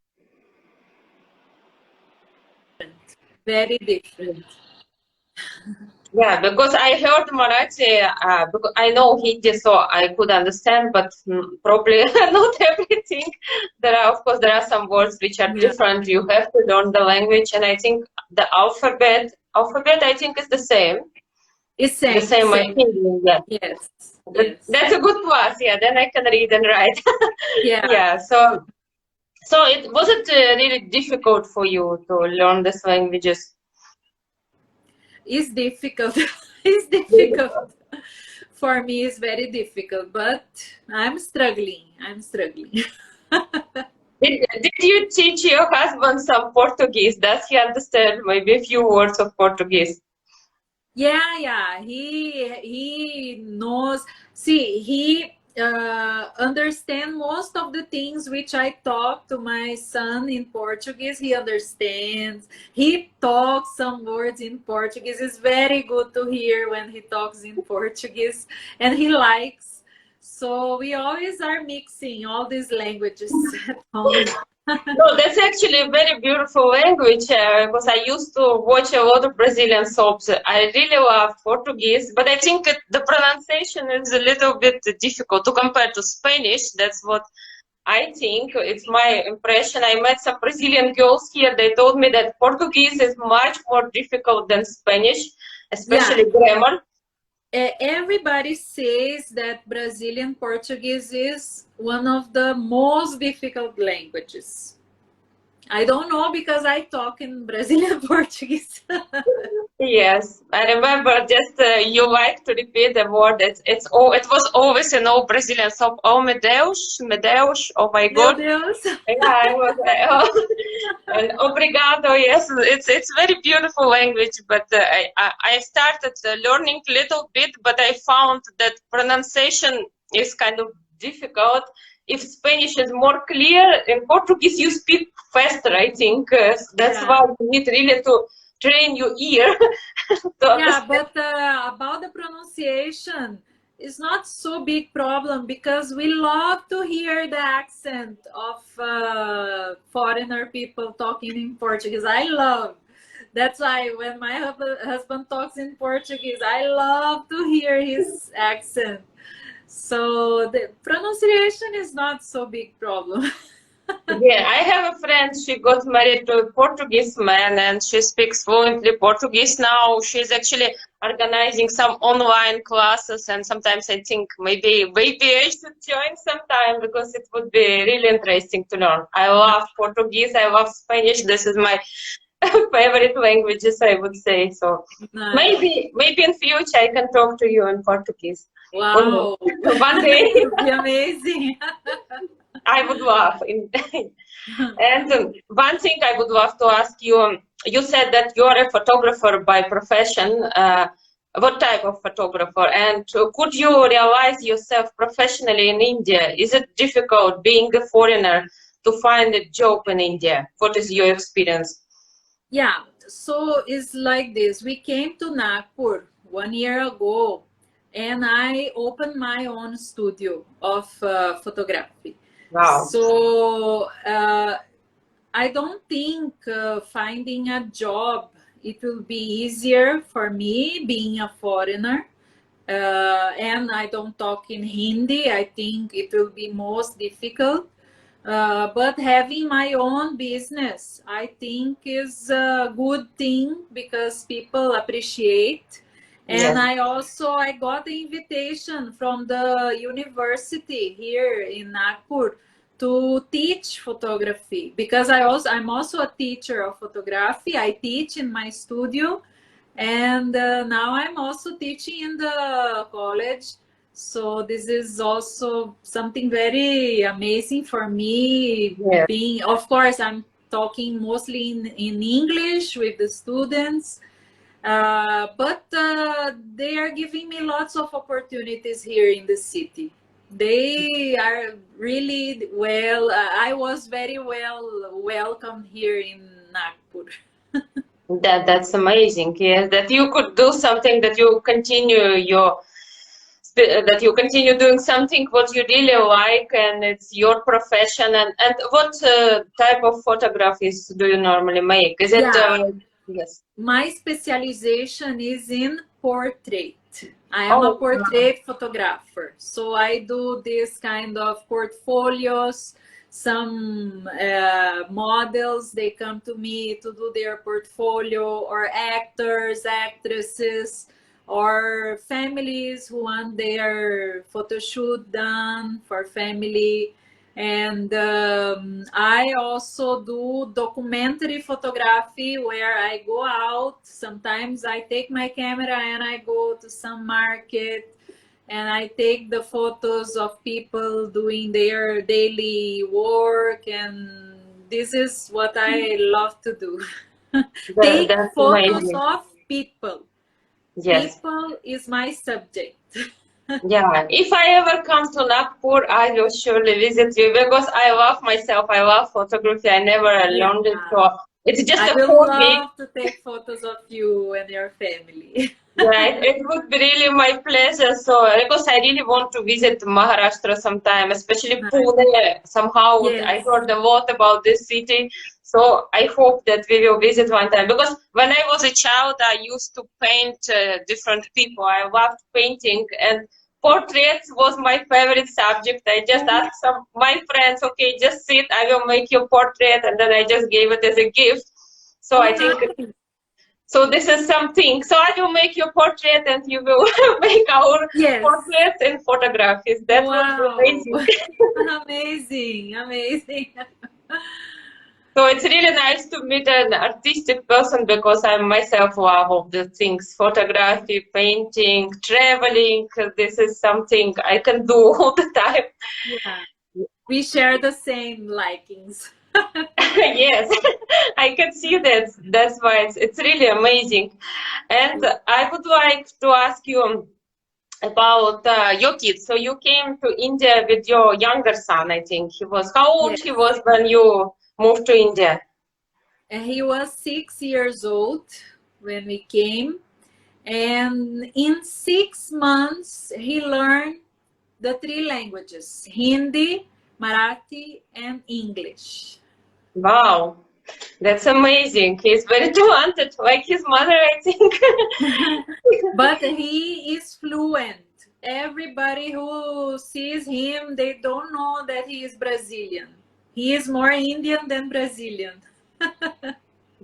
very different. Yeah, because I heard Marathi, because I know Hindi, so I could understand, but probably not everything. Of course, there are some words which are Yeah, different. You have to learn the language, and I think the alphabet, I think is it's the same, same same. like Hindi. Yeah, Yes, but yes, that's a good plus. Yeah, then I can read and write. yeah. Yeah, so it was it really difficult for you to learn these languages? It's difficult. It's difficult. For me, it's very difficult, but I'm struggling. I'm struggling. Did you teach your husband some Portuguese? Does he understand maybe a few words of Portuguese? Yeah, yeah. He knows. See, he understand most of the things which I talk to my son in Portuguese. He understands. He talks some words in Portuguese. It's very good to hear when he talks in Portuguese, and he likes. So we always are mixing all these languages at home. No, that's actually a very beautiful language because I used to watch a lot of Brazilian soaps. I really love Portuguese, but I think the pronunciation is a little bit difficult to compare to Spanish. That's what I think. It's my impression. I met some Brazilian girls here. They told me that Portuguese is much more difficult than Spanish, especially Yeah. grammar. Everybody says that Brazilian Portuguese is one of the most difficult languages. I don't know because I talk in Brazilian Portuguese. Yes, I remember just you like to repeat the word. It was always an old Brazilian song. Oh, meu Deus, oh my Meu God. Deus. Yeah, I was and obrigado. Yes, it's very beautiful language. But I started learning a little bit, but I found that pronunciation is kind of difficult. If Spanish is more clear, in Portuguese you speak faster. I think that's Yeah. why you need really to train your ear to Yeah, understand. but about the pronunciation, it's not so big problem because we love to hear the accent of foreigner people talking in Portuguese. I love. That's why when my husband talks in Portuguese, I love to hear his accent. So the pronunciation is not so big problem. Yeah, I have a friend. She got married to a Portuguese man and she speaks fluently Portuguese now. She's actually organizing some online classes, and sometimes I think maybe I should join sometime because it would be really interesting to learn. I love Portuguese, I love Spanish. This is my favorite languages, I would say. So Nice. maybe in future I can talk to you in Portuguese. Wow. One day. It would be amazing. I would love. And one thing I would love to ask you, you said that you are a photographer by profession. What type of photographer? And could you realize yourself professionally in India? Is it difficult being a foreigner to find a job in India? What is your experience? Yeah, so it's like this. We came to Nagpur 1 year ago and I opened my own studio of photography. Wow. So I don't think finding a job, it will be easier for me being a foreigner. And I don't talk in Hindi. I think it will be most difficult. But having my own business, I think is a good thing because people appreciate. And Yes. I got the invitation from the university here in Nagpur to teach photography because I'm also a teacher of photography. I teach in my studio, and now I'm also teaching in the college. So this is also something very amazing for me. Yes. Being, of course, I'm talking mostly in English with the students, but they are giving me lots of opportunities here in the city. They are really well. I was very well welcomed here in Nagpur. That's amazing. Yes, that you could do something, that you continue doing something what you really like and it's your profession. And what type of photographies do you normally make? Is it Yeah, yes? my specialization is in portrait. I am a Oh, portrait photographer. So I do this kind of portfolios. Some models, they come to me to do their portfolio, or actors, actresses, or families who want their photo shoot done for family. And I also do documentary photography where I go out. Sometimes I take my camera and I go to some market and I take the photos of people doing their daily work. And this is what I love to do. Take that's photos amazing. of people. Yes. People is my subject. Yeah, if I ever come to Nagpur, I will surely visit you because I love myself. I love photography. I never Yeah. learned it, so it's just I a will hobby. love to take photos of you and your family. Yeah, it would be really my pleasure. So, because I really want to visit Maharashtra sometime, especially Nice. Pune. Somehow I Yes. heard a lot about this city. So I hope that we will visit one time. Because when I was a child, I used to paint different people. I loved painting, and portraits was my favorite subject. I just Oh, asked some my friends, okay, just sit. I will make your portrait, and then I just gave it as a gift. So oh, I think nice. so this is something. So I will make your portrait and you will make our Yes. portraits and photographies. That would be Wow. amazing. Amazing. Amazing. So it's really nice to meet an artistic person because I myself love all the things, photography, painting, traveling. This is something I can do all the time. Yeah. We share the same likings. Yes, I can see that. That's why it's really amazing. And I would like to ask you about your kids. So you came to India with your younger son, I think he was. How old he Yes. was when you moved to India? And he was 6 years old when we came. And in 6 months, he learned the three languages: Hindi, Marathi, and English. Wow, that's amazing. He's very talented, like his mother, I think. But he is fluent. Everybody who sees him, they don't know that he is Brazilian. He is more Indian than Brazilian.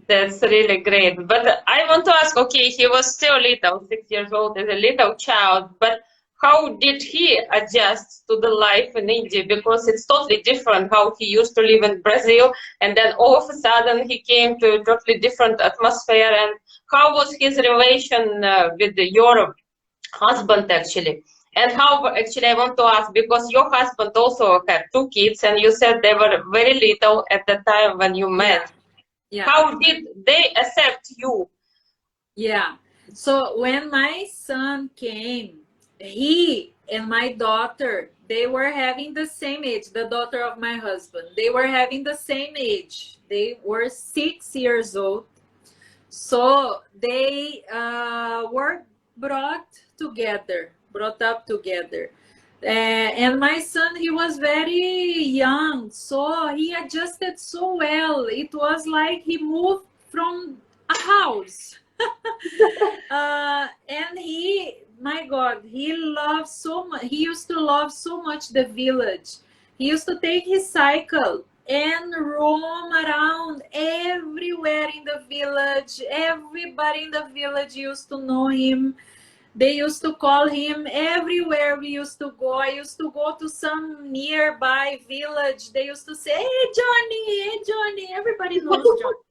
That's really great. But I want to ask, okay, he was still little, 6 years old, as a little child, but how did he adjust to the life in India? Because it's totally different how he used to live in Brazil, and then all of a sudden he came to a totally different atmosphere. And how was his relation with your husband actually? And how actually I want to ask because your husband also had two kids, and you said they were very little at the time when you Yeah, met. yeah, How did they accept you? yeah. So when my son came, he and my daughter, they were having the same age, the daughter of my husband. They were having the same age. They were 6 years old. So they were brought up together. And my son, he was very young, so he adjusted so well. It was like he moved from a house. And he, my God, he loved so much. He used to love so much the village. He used to take his cycle and roam around everywhere in the village. Everybody in the village used to know him. They used to call him everywhere we used to go. I used to go to some nearby village. They used to say, "Hey, Johnny, hey, Johnny." Everybody knows Johnny.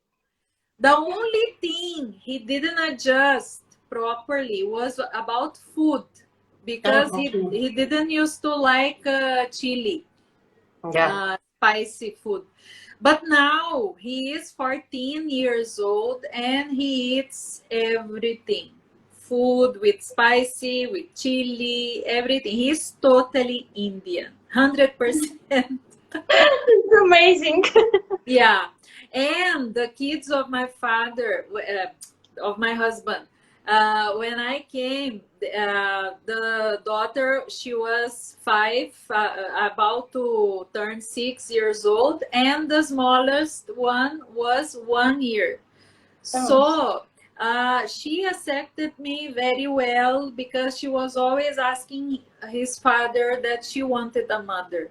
The only thing he didn't adjust properly was about food because Oh, okay. he didn't used to like chili, Yeah. spicy food. But now he is 14 years old and he eats everything. Food with spicy, with chili, everything. He's totally Indian, 100%. It's amazing. Yeah, and the kids of my father, of my husband, when I came, the daughter, she was 5, about to turn 6 years old, and the smallest one was 1 year. Oh, So she accepted me very well because she was always asking his father that she wanted a mother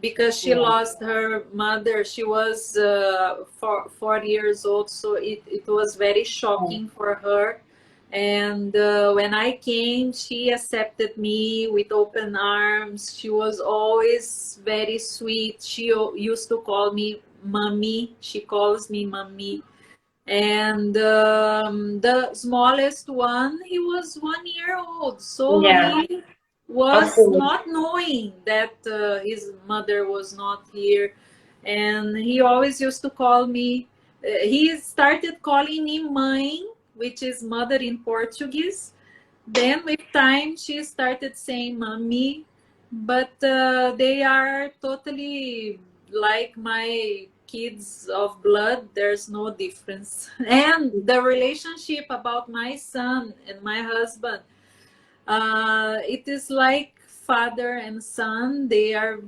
because she yeah. lost her mother. She was 4 years old, so it was very Oh, shocking for her. And when I came, she accepted me with open arms. She was always very sweet. She used to call me mommy. She calls me mommy. And the smallest one, he was 1 year old, so yeah, he of was course. not knowing that his mother was not here. And he always used to call me, he started calling me mãe, which is mother in Portuguese. Then with time, she started saying mommy, but they are totally like my kids of blood. There's no difference. And the relationship about my son and my husband, it is like father and son. They are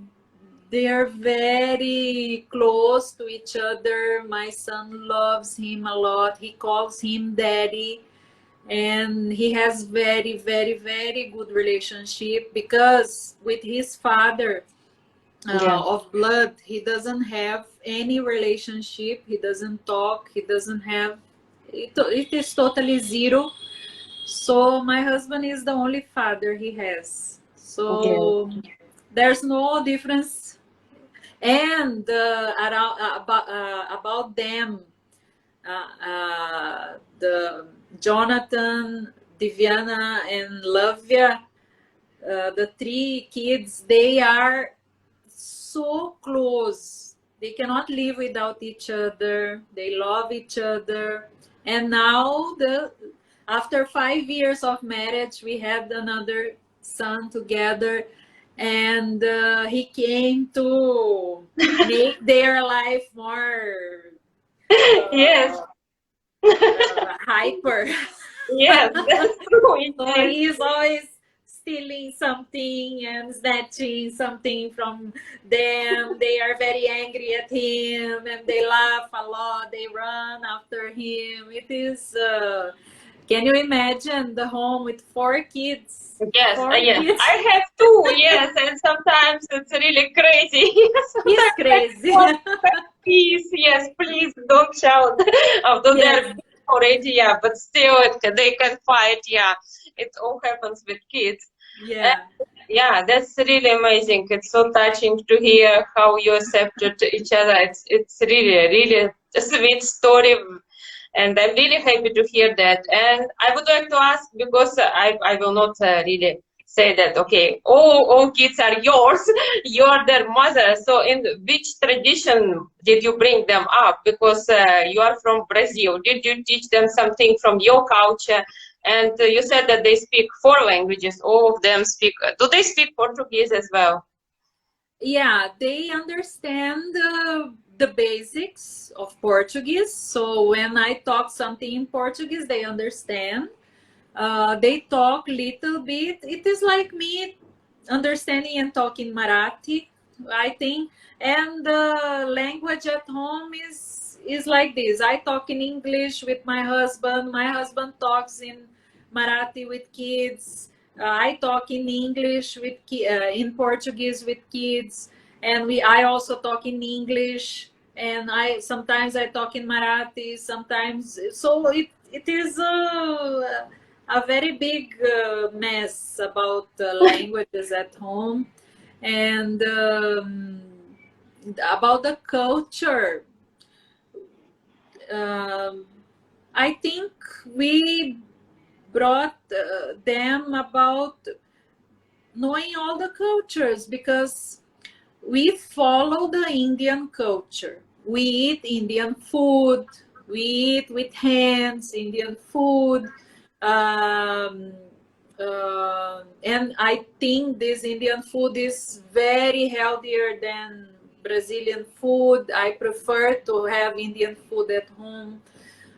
very close to each other. My son loves him a lot. He calls him daddy, and he has very, very, very good relationship, because with his father Yeah. of blood, he doesn't have any relationship. He doesn't talk. He doesn't have it. It is totally zero. So my husband is the only father he has. Yeah. So there's no difference. And about them, the Jonathan, Diviana, and Lavia, the three kids, they are so close. They cannot live without each other. They love each other. And now, after 5 years of marriage, we had another son together, and he came to make their life more Yes. uh, hyper. Yes, that's true. It So is. he's always stealing something and snatching something from them. They are very angry at him and they laugh a lot. They run after him. It is, can you imagine the home with four kids? Yes, Four yes. kids. I have two, yes, and sometimes it's really crazy. He's Sometimes I crazy. want peace, yes, please don't shout. Although they're Yes. big already, yeah, but still they can fight, yeah. It all happens with kids. And Yeah. yeah, that's really amazing. It's so touching to hear how you accepted each other. It's really a sweet story, and I'm really happy to hear that. And I would like to ask, because I will not really say that, okay, all kids are yours, you're their mother. So in which tradition did you bring them up? Because you are from Brazil. Did you teach them something from your culture? And you said that they speak four languages. All of them speak. Do they speak Portuguese as well? Yeah, they understand the basics of Portuguese. So when I talk something in Portuguese, they understand. They talk little bit. It is like me understanding and talking Marathi, I think. And the language at home is like this. I talk in English with my husband. My husband talks in Marathi with kids. I talk in English with in Portuguese with kids, and I also talk in English. And I sometimes I talk in Marathi. Sometimes, so it is a very big mess about languages at home, and about the culture. um, I think we brought them about knowing all the cultures, because we follow the Indian culture. We eat Indian food. We eat with hands Indian food. Um, and I think this Indian food is very healthier than Brazilian food. I prefer to have Indian food at home.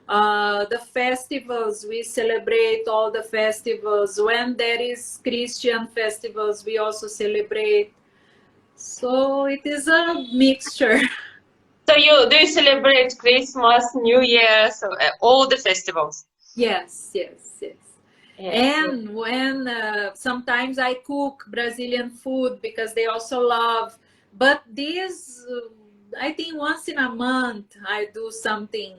The festivals, we celebrate all the festivals. When there is Christian festivals, we also celebrate. So it is a mixture. So do you celebrate Christmas, New Year, so all the festivals? Yes, yes, yes. Yes. And when sometimes I cook Brazilian food because they also love, but this, I think once in a month I do something,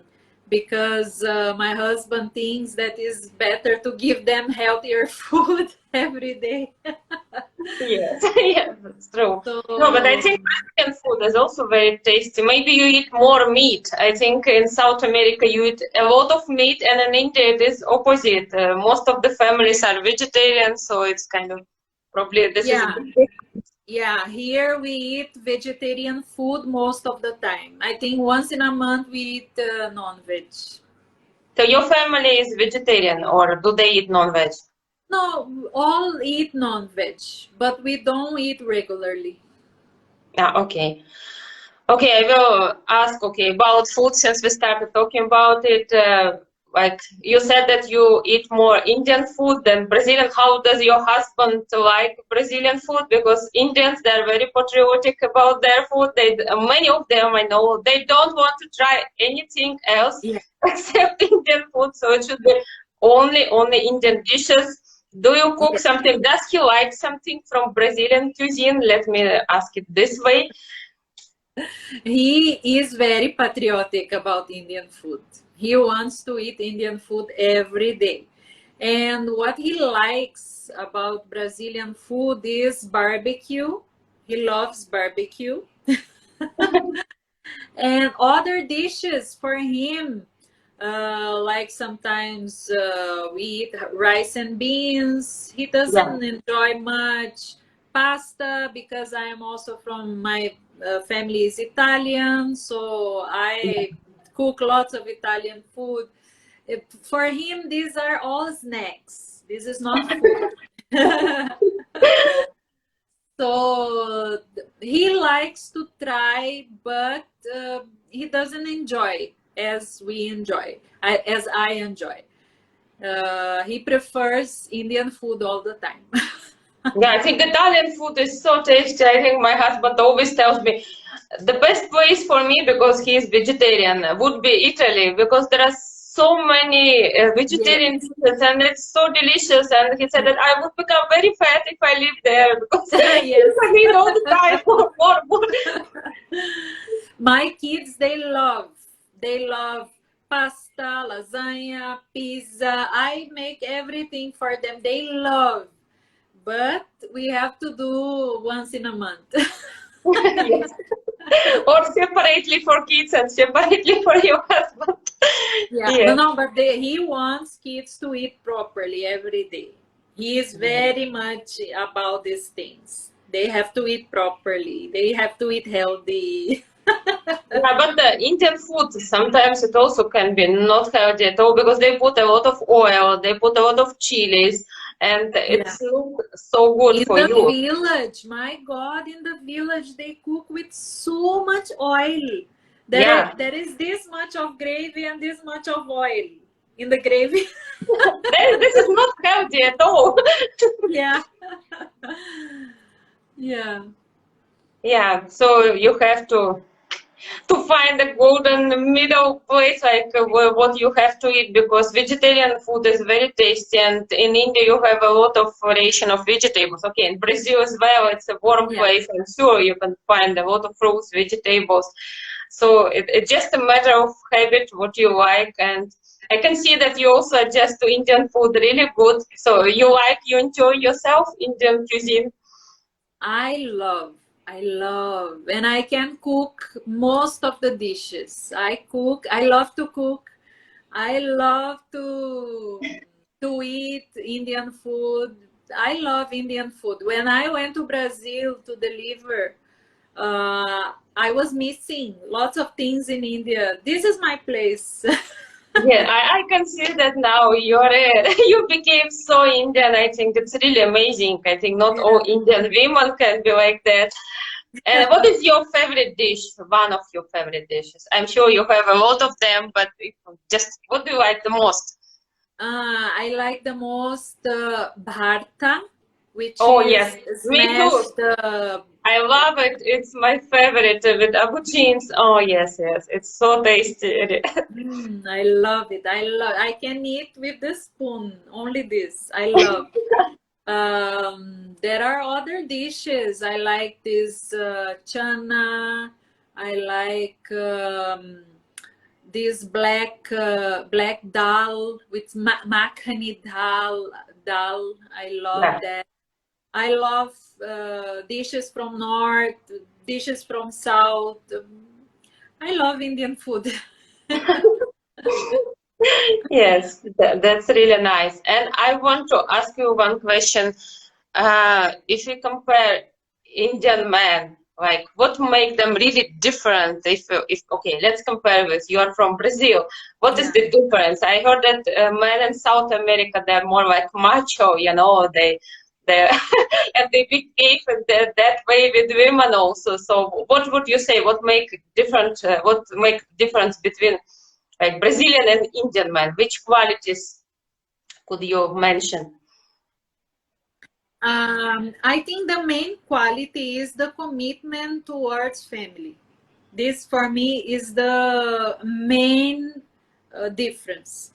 because my husband thinks that is better to give them healthier food every day. Yes, yes, that's true. No, but I So think Mexican food is also very tasty. Maybe you eat more meat. I think in South America you eat a lot of meat, and in India it is opposite. Most of the families are vegetarian, so it's kind of probably this is a yeah, big. yeah, here we eat vegetarian food most of the time. I think once in a month we eat non-veg. So your family is vegetarian, or do they eat non-veg? No, all eat non-veg, but we don't eat regularly. Ah, okay. Okay, I will ask, okay, about food since we started talking about it. Like you said that you eat more Indian food than Brazilian. How does your husband like Brazilian food? Because Indians, they're very patriotic about their food. Many of them, I know, they don't want to try anything else Yeah. except Indian food. So it should be only Indian dishes. Do you cook Yeah. something? Does he like something from Brazilian cuisine? Let me ask it this way. He is very patriotic about Indian food. He wants to eat Indian food every day. And what he likes about Brazilian food is barbecue. He loves barbecue. And other dishes for him, like sometimes we eat rice and beans. He Yeah. doesn't enjoy much pasta because I am also from my family is Italian, so I cook lots of Italian food. For him, these are all snacks. This is not food. So he likes to try, but he doesn't enjoy as we enjoy, as I enjoy. He prefers Indian food all the time. Yeah, I think Italian food is so tasty. I think my husband always tells me the best place for me, because he is vegetarian, would be Italy, because there are so many Yes. vegetarian dishes and it's so delicious. And he said that I would become very fat if I live there because Yes. I need all the time more. My kids, they love pasta, lasagna, pizza. I make everything for them. They love, but we have to do once in a month. Yes. Or separately for kids and separately for your husband. Yeah, no, Yes. no, but he wants kids to eat properly every day. He is very much about these things. They have to eat properly. They have to eat healthy. Yeah, but the Indian food sometimes it also can be not healthy at all because they put a lot of oil, they put a lot of chilies, and Yeah. it's not so good In for the you. village, my God, in the village, they cook with so much oil. Yeah, There is this much of gravy and this much of oil in the gravy. this is not healthy at all. Yeah. Yeah. Yeah, so you have to find the golden middle place, like what you have to eat, because vegetarian food is very tasty, and in India you have a lot of variation of vegetables. Okay, in Brazil as well, it's a warm Yeah. place, and sure you can find a lot of fruits, vegetables. So it's just a matter of habit, what you like, and I can see that you also adjust to Indian food really good. So you enjoy yourself Indian cuisine. I love, and I can cook most of the dishes. I love to cook. I love to eat Indian food. I love Indian food. When I went to Brazil to deliver, I was missing lots of things in India. This is my place. Yeah, I can see that now you became so Indian. I think it's really amazing. I think not all Yeah. Indian women can be like that. And what is your favorite dish? One of your favorite dishes? I'm sure you have a lot of them, but just what do you like the most? I like the most bharta, which Oh yes, is me too. smashed. I love it. It's my favorite with aubergines. Oh yes, yes, it's so tasty. I love it. I can eat with the spoon. Only this. I love. There are other dishes. I like this chana. I like this black dal with makhani dal. I love Yeah. that. I love dishes from north, dishes from south. I love Indian food. Yes, that's really nice. And I want to ask you one question. If we compare Indian man Like, what make them really different? If okay, let's compare with you are from Brazil. What is the difference? I heard that men in South America, they're more like macho, you know, they and they behave in that way with women also. So what would you say? What make different? What make difference between like Brazilian and Indian men? Which qualities could you mention? I think the main quality is the commitment towards family. This for me is the main difference,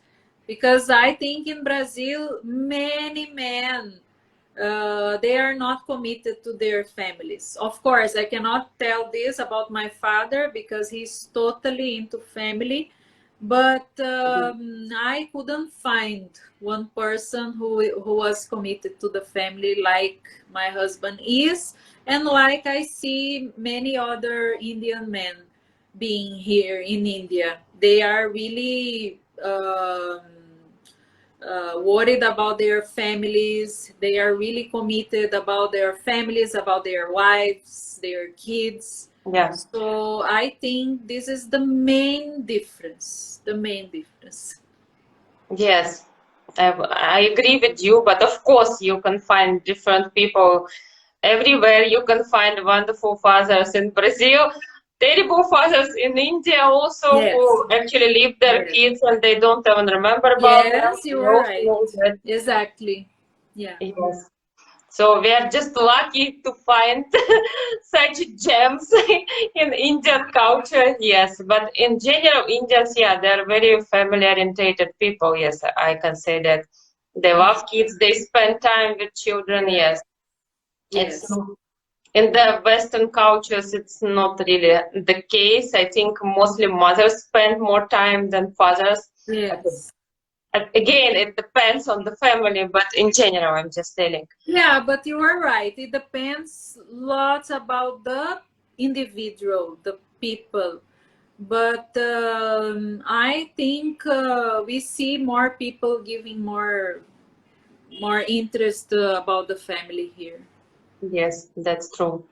because I think in Brazil many men they are not committed to their families. Of course, I cannot tell this about my father because he's totally into family, but I couldn't find one person who was committed to the family like my husband is, and like I see many other Indian men being here in India. They are really worried about their families. They are really committed about their families, about their wives, their kids. Yeah. So I think this is the main difference. The main difference. Yes, I agree with you, but of course you can find different people everywhere. You can find wonderful fathers in Brazil, terrible fathers in India also Yes. who actually leave their Yes. kids and they don't even remember about them. Yes, you We are also right. know that. Exactly. Yeah. Yes. So we are just lucky to find such gems in Indian culture. Yes, but in general, Indians, yeah, they're very family-oriented people. Yes, I can say that. They love kids. They spend time with children. Yeah. Yes, it's Yes. in the Western cultures, it's not really the case. I think mostly mothers spend more time than fathers. Yes. Again, it depends on the family, but in general, I'm just telling. Yeah, but you are right. It depends lots about the individual, the people. But I think we see more people giving more interest about the family here. Yes, that's true.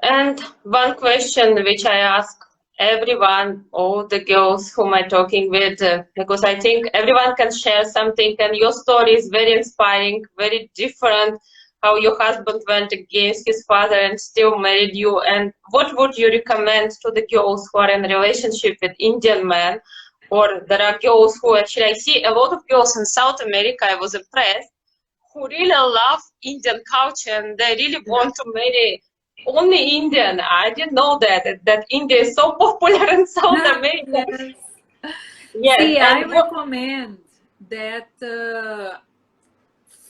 And one question which I ask everyone, all the girls whom I'm talking with, because I think everyone can share something, and your story is very inspiring, very different. How your husband went against his father and still married you. And what would you recommend to the girls who are in a relationship with Indian men? Or there are girls who actually, I see a lot of girls in South America, I was impressed, who really love Indian culture and they really want to marry only Indian. I didn't know that India is so popular in South America. Yes. Yes, See, I and what? recommend that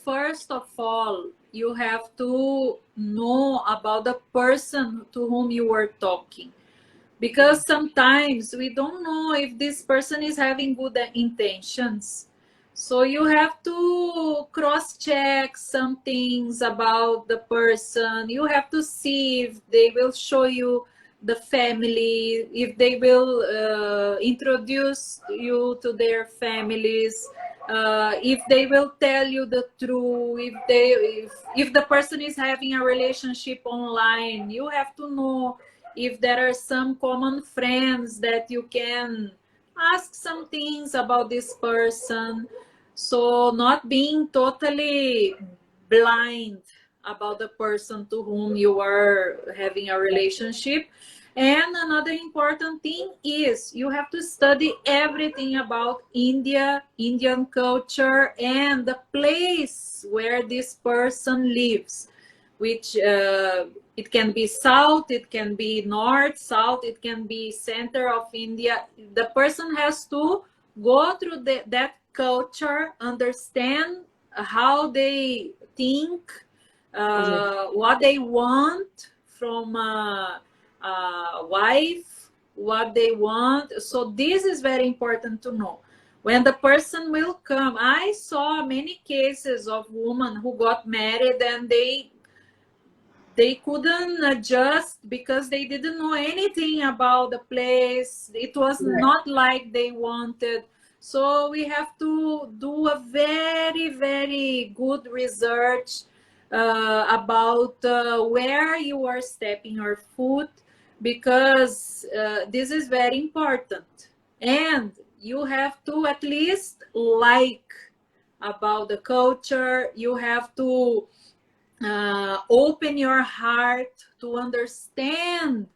first of all, you have to know about the person to whom you are talking. Because sometimes we don't know if this person is having good intentions. So you have to cross check some things about the person. You have to see if they will show you the family, if they will introduce you to their families, if they will tell you the truth, if the person is having a relationship online. You have to know if there are some common friends that you can ask some things about this person. So not being totally blind about the person to whom you are having a relationship. And another important thing is you have to study everything about India, Indian culture, and the place where this person lives, which it can be south, it can be north, south, it can be center of India. The person has to go through that culture, understand how they think, what they want from a wife, what they want. So this is very important to know. When the person will come, I saw many cases of women who got married and they couldn't adjust because they didn't know anything about the place. It was not like they wanted. So we have to do a very, very good research. about where you are stepping your foot, because this is very important. And you have to at least like about the culture. You have to open your heart to understand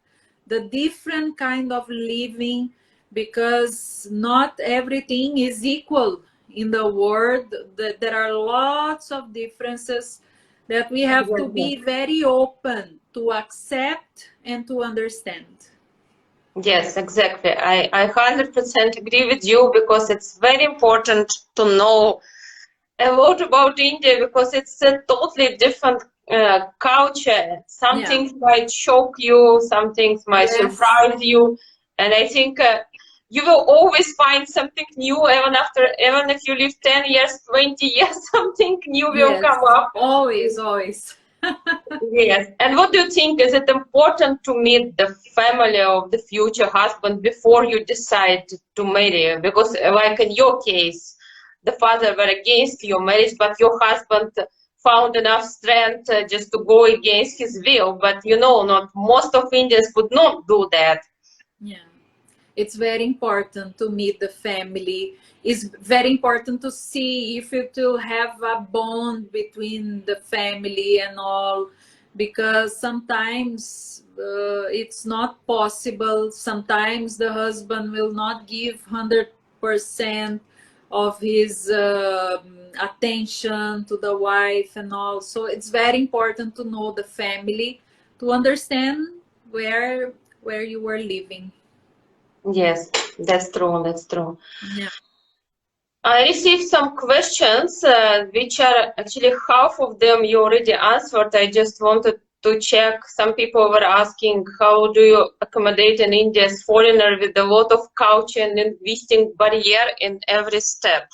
the different kind of living, because not everything is equal in the world. There are lots of differences that we have to Exactly. be very open to accept and to understand. Yes, exactly. I 100% agree with you because it's very important to know a lot about India because it's a totally different culture. Some Yeah. things might shock you, some things might Yes. surprise you, and I think you will always find something new, even if you live 10 years, 20 years, something new will come Yes. up. Always, always. Yes. And what do you think? Is it important to meet the family of the future husband before you decide to marry? Because, like in your case, the father were against your marriage, but your husband found enough strength just to go against his will. But you know, not most of Indians would not do that. Yeah. It's very important to meet the family. It's very important to see if it will have a bond between the family and all, because sometimes it's not possible. Sometimes the husband will not give 100% of his attention to the wife and all. So it's very important to know the family, to understand where you were living. Yes, that's true. That's true. Yeah. I received some questions, which are actually half of them you already answered. I just wanted to check. Some people were asking, how do you accommodate an India's foreigner with a lot of culture and linguistic barrier in every step?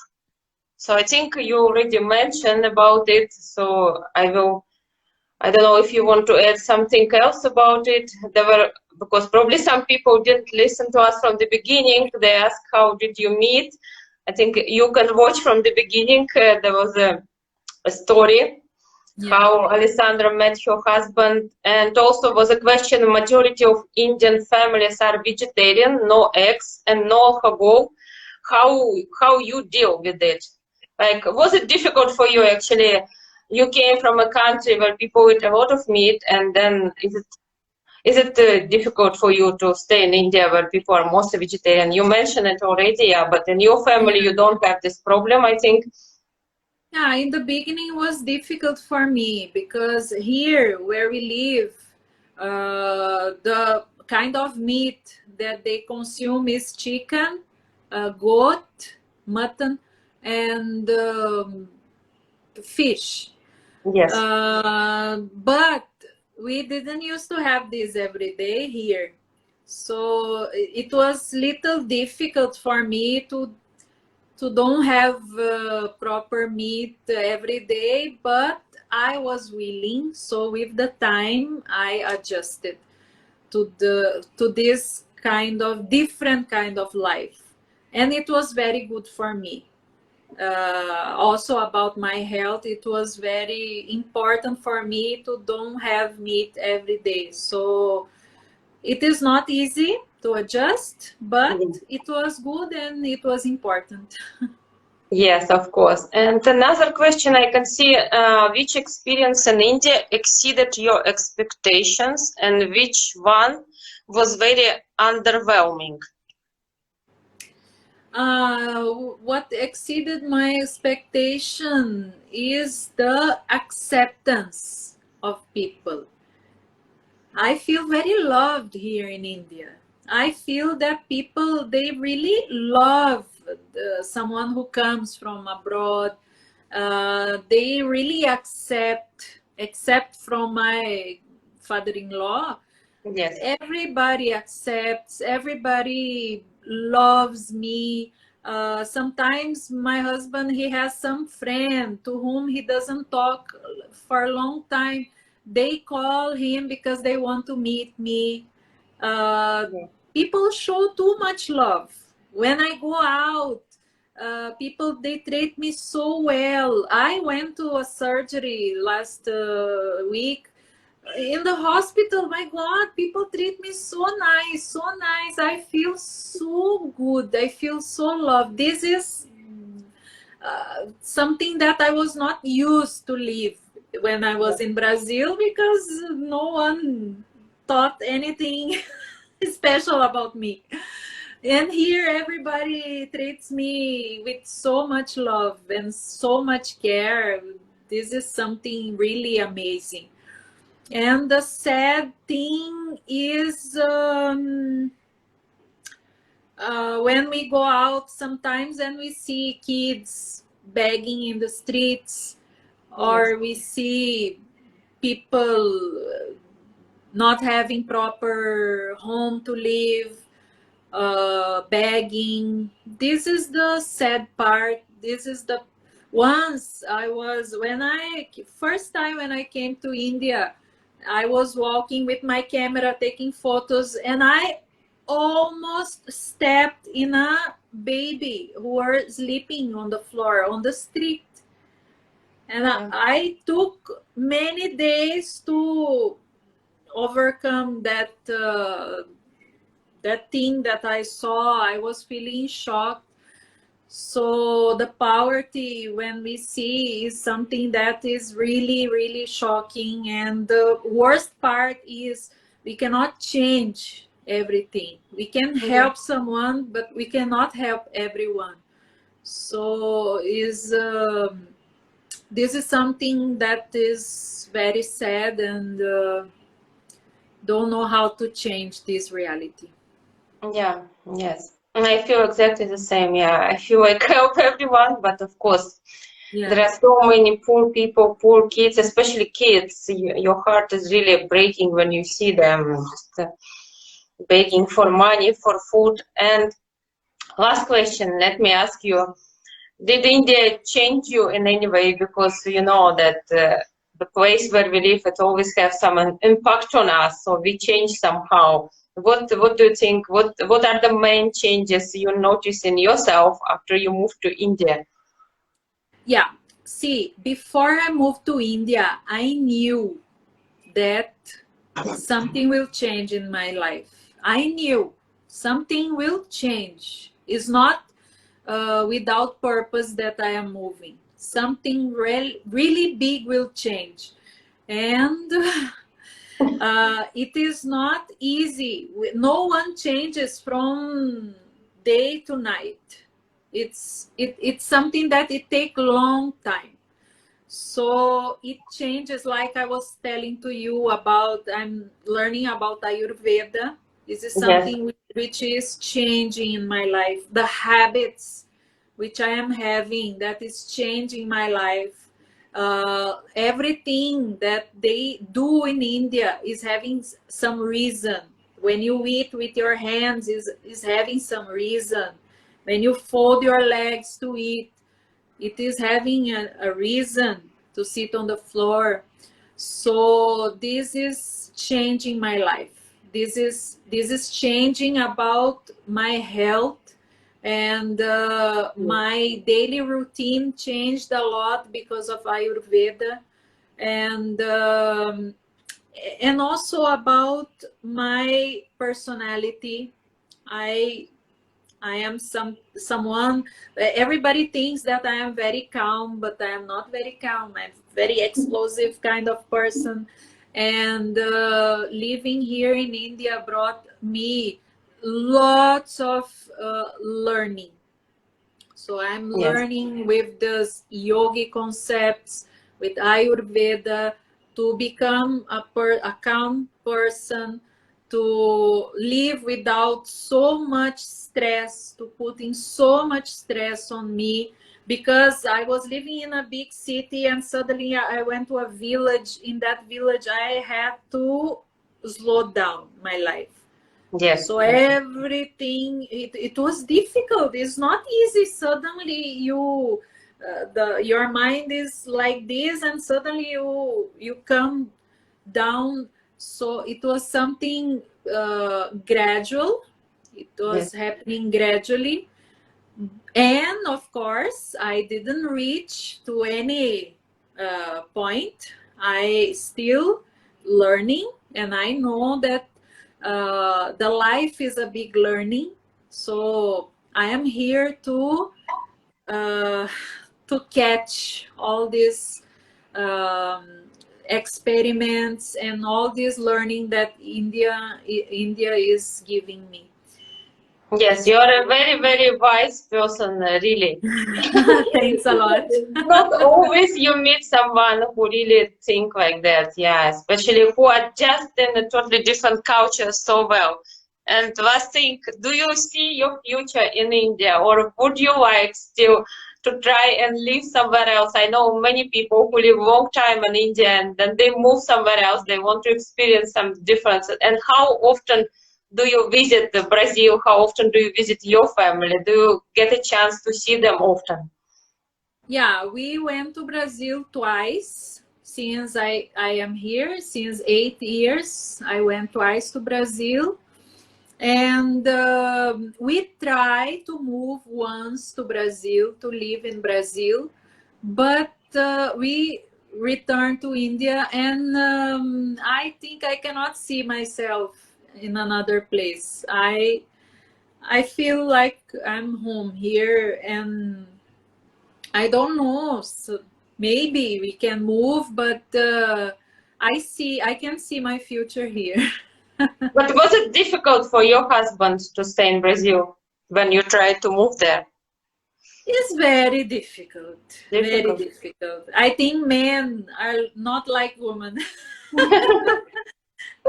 So I think you already mentioned about it. So I don't know if you want to add something else about it. Because probably some people didn't listen to us from the beginning. They asked, how did you meet? I think you can watch from the beginning. There was a story Yeah. how Alessandra met her husband, and also was a question. Majority of Indian families are vegetarian, no eggs and no alcohol. How you deal with it? Like, was it difficult for you actually? You came from a country where people eat a lot of meat, and then is it difficult for you to stay in India where people are mostly vegetarian? You mentioned it already, yeah, but in your family Yeah. you don't have this problem, I think. Yeah, in the beginning it was difficult for me because here where we live, the kind of meat that they consume is chicken, goat, mutton, and fish. Yes. But we didn't used to have this every day here. So it was little difficult for me to don't have proper meat every day, but I was willing. So with the time, I adjusted to this kind of different kind of life, and it was very good for me. Also about my health, it was very important for me to don't have meat every day. So it is not easy to adjust, but it was good and it was important. Yes, of course. And another question I can see, which experience in India exceeded your expectations and which one was very underwhelming? What exceeded my expectation is the acceptance of people. I feel very loved here in India. I feel that people, they really love someone who comes from abroad. They really accept, except from my father-in-law. Yes. Everybody accepts, everybody loves me. Sometimes my husband, he has some friend to whom he doesn't talk for a long time. They call him because they want to meet me. uh, Yes. People show too much love when I go out. people, they treat me so well. I went to a surgery last week in the hospital. My God, people treat me so nice, so nice. I feel so good. I feel so loved. This is something that I was not used to live when I was in Brazil, because no one thought anything special about me. And here everybody treats me with so much love and so much care. This is something really amazing. And the sad thing is, when we go out sometimes and we see kids begging in the streets, or we see people not having proper home to live, begging. This is the sad part. This is the once I was when I first time when I came to India, I was walking with my camera taking photos, and I almost stepped in a baby who were sleeping on the floor on the street. And I took many days to overcome that that thing that I saw. I was feeling shocked. So the poverty, when we see, is something that is really, really shocking. And the worst part is we cannot change everything. We can help someone, but we cannot help everyone. So this is something that is very sad, and don't know how to change this reality. Yeah, yes. I feel exactly the same. Yeah, I feel like help everyone, but of course, there are so many poor people, poor kids, especially kids. Your heart is really breaking when you see them just begging for money, for food. And last question, let me ask you, did India change you in any way? Because you know that the place where we live, it always has some impact on us, so we change somehow. What do you think? What are the main changes you notice in yourself after you moved to India? Yeah, see, before I moved to India, I knew that something will change in my life. I knew something will change. It's not without purpose that I am moving. Something really big will change. And it is not easy. No one changes from day to night. It's something that it takes a long time. So it changes, like I was telling to you about, I'm learning about Ayurveda. This is Yes, something which is changing in my life. The habits which I am having, that is changing my life. Everything that they do in India is having some reason. When you eat with your hands is having some reason. When you fold your legs to eat, it is having a reason to sit on the floor. So this is changing my life. This is changing about my health, and my daily routine changed a lot because of Ayurveda, and also about my personality. I am someone. Everybody thinks that I am very calm, but I am not very calm. I'm very explosive kind of person, and living here in India brought me lots of learning. So I'm yes, learning with these yogi concepts, with Ayurveda, to become a calm person, to live without so much stress, to putting so much stress on me, because I was living in a big city and suddenly I went to a village. In that village, I had to slow down my life. yes, So everything, it was difficult. It's not easy. Suddenly your mind is like this, and suddenly you come down. So it was something gradual. It yes, was happening gradually. And of course, I didn't reach to any point. I still learning, and I know that the life is a big learning. So I am here uh, to catch all these um, experiments and all this learning that India is giving me. Yes, you're a very, very wise person, really. Thanks a lot. Not always you meet someone who really think like that, yeah, especially who are just in a totally different culture so well. And last thing, do you see your future in India, or would you like still to try and live somewhere else? I know many people who live long time in India and then they move somewhere else. They want to experience some difference. And how often do you visit Brazil? How often do you visit your family? Do you get a chance to see them often? Yeah, we went to Brazil twice since I am here. Since 8 years, I went twice to Brazil. And we try to move once to Brazil, to live in Brazil. But we return to India, and I think I cannot see myself in another place. I feel like I'm home here, and I don't know. So maybe we can move, but I can see my future here. But was it difficult for your husband to stay in Brazil when you tried to move there? It's very difficult. Very Difficult. difficult. I think men are not like women.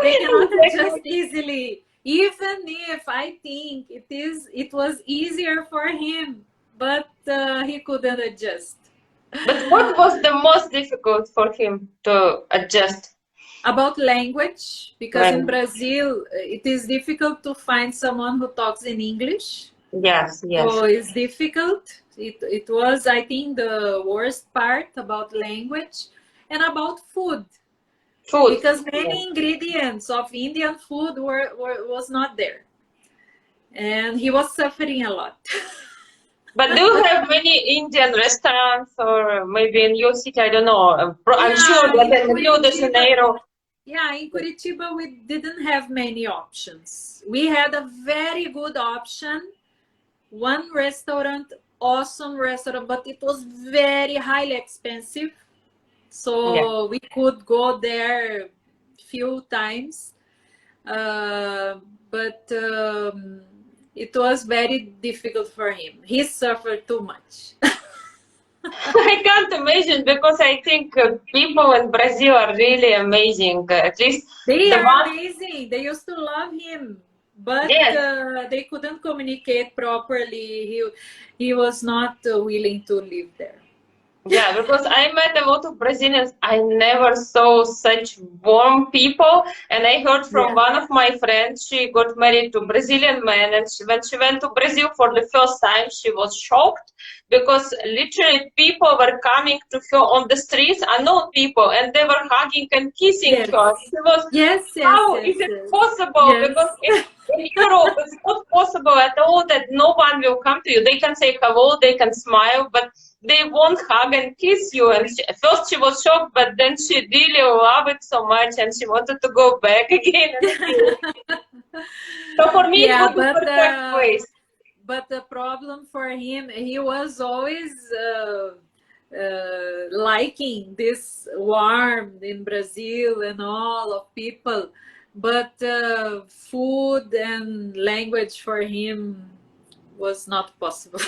They cannot adjust easily. Even if I think it was easier for him, but he couldn't adjust. But what was the most difficult for him to adjust? About language, because in When Brazil it is difficult to find someone who talks in English. yes, yes. So it's difficult. It was, I think, the worst part about language, and about food, Food. because Yes. many ingredients of Indian food was not there, and he was suffering a lot. But do you have many Indian restaurants or maybe in your city? I don't know. I'm sure Yeah, that in in Rio de Curitiba, Janeiro. yeah, in Curitiba we didn't have many options. We had a very good option, one restaurant, awesome restaurant, but it was very highly expensive. Yeah. So we could go there few times, uh, but it was very difficult for him. He suffered too much. I can't imagine because I think people in Brazil are really amazing. At least They the are one. amazing. They used to love him, but Yes. they couldn't communicate properly. He was not willing to live there. Yeah, because I met a lot of Brazilians. I never saw such warm people. And I heard from Yeah. one of my friends, she got married to Brazilian man, and when she went to Brazil for the first time, she was shocked because literally people were coming to her on the streets, unknown people, and they were hugging and kissing Yes. her. She was, Yes. Yes. how Yes. is it Yes. possible? Yes. Because in Europe, it's not possible at all that no one will come to you. They can say hello, they can smile, but they won't hug and kiss you. And at first she was shocked, but then she really loved it so much and she wanted to go back again and again. So for me, it Yeah, was the perfect place. but the problem for him, he was always liking this warmth in Brazil and all of people, but food and language for him was not possible.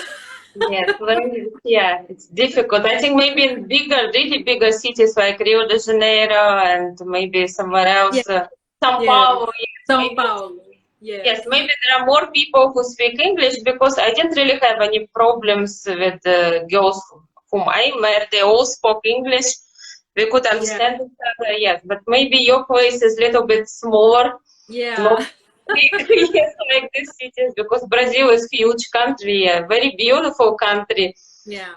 Yes, yeah, it's difficult. I think maybe in bigger, really bigger cities like Rio de Janeiro and maybe somewhere Yeah, else, São yes, Paulo, yes, São maybe. Paulo, Yes, yes, maybe there are more people who speak English because I didn't really have any problems with the girls whom I met. They all spoke English. We could yeah, understand each other, yes. But maybe your place is a little bit smaller, not yeah, big, yes, like these cities, because Brazil is a huge country, a very beautiful country, yeah,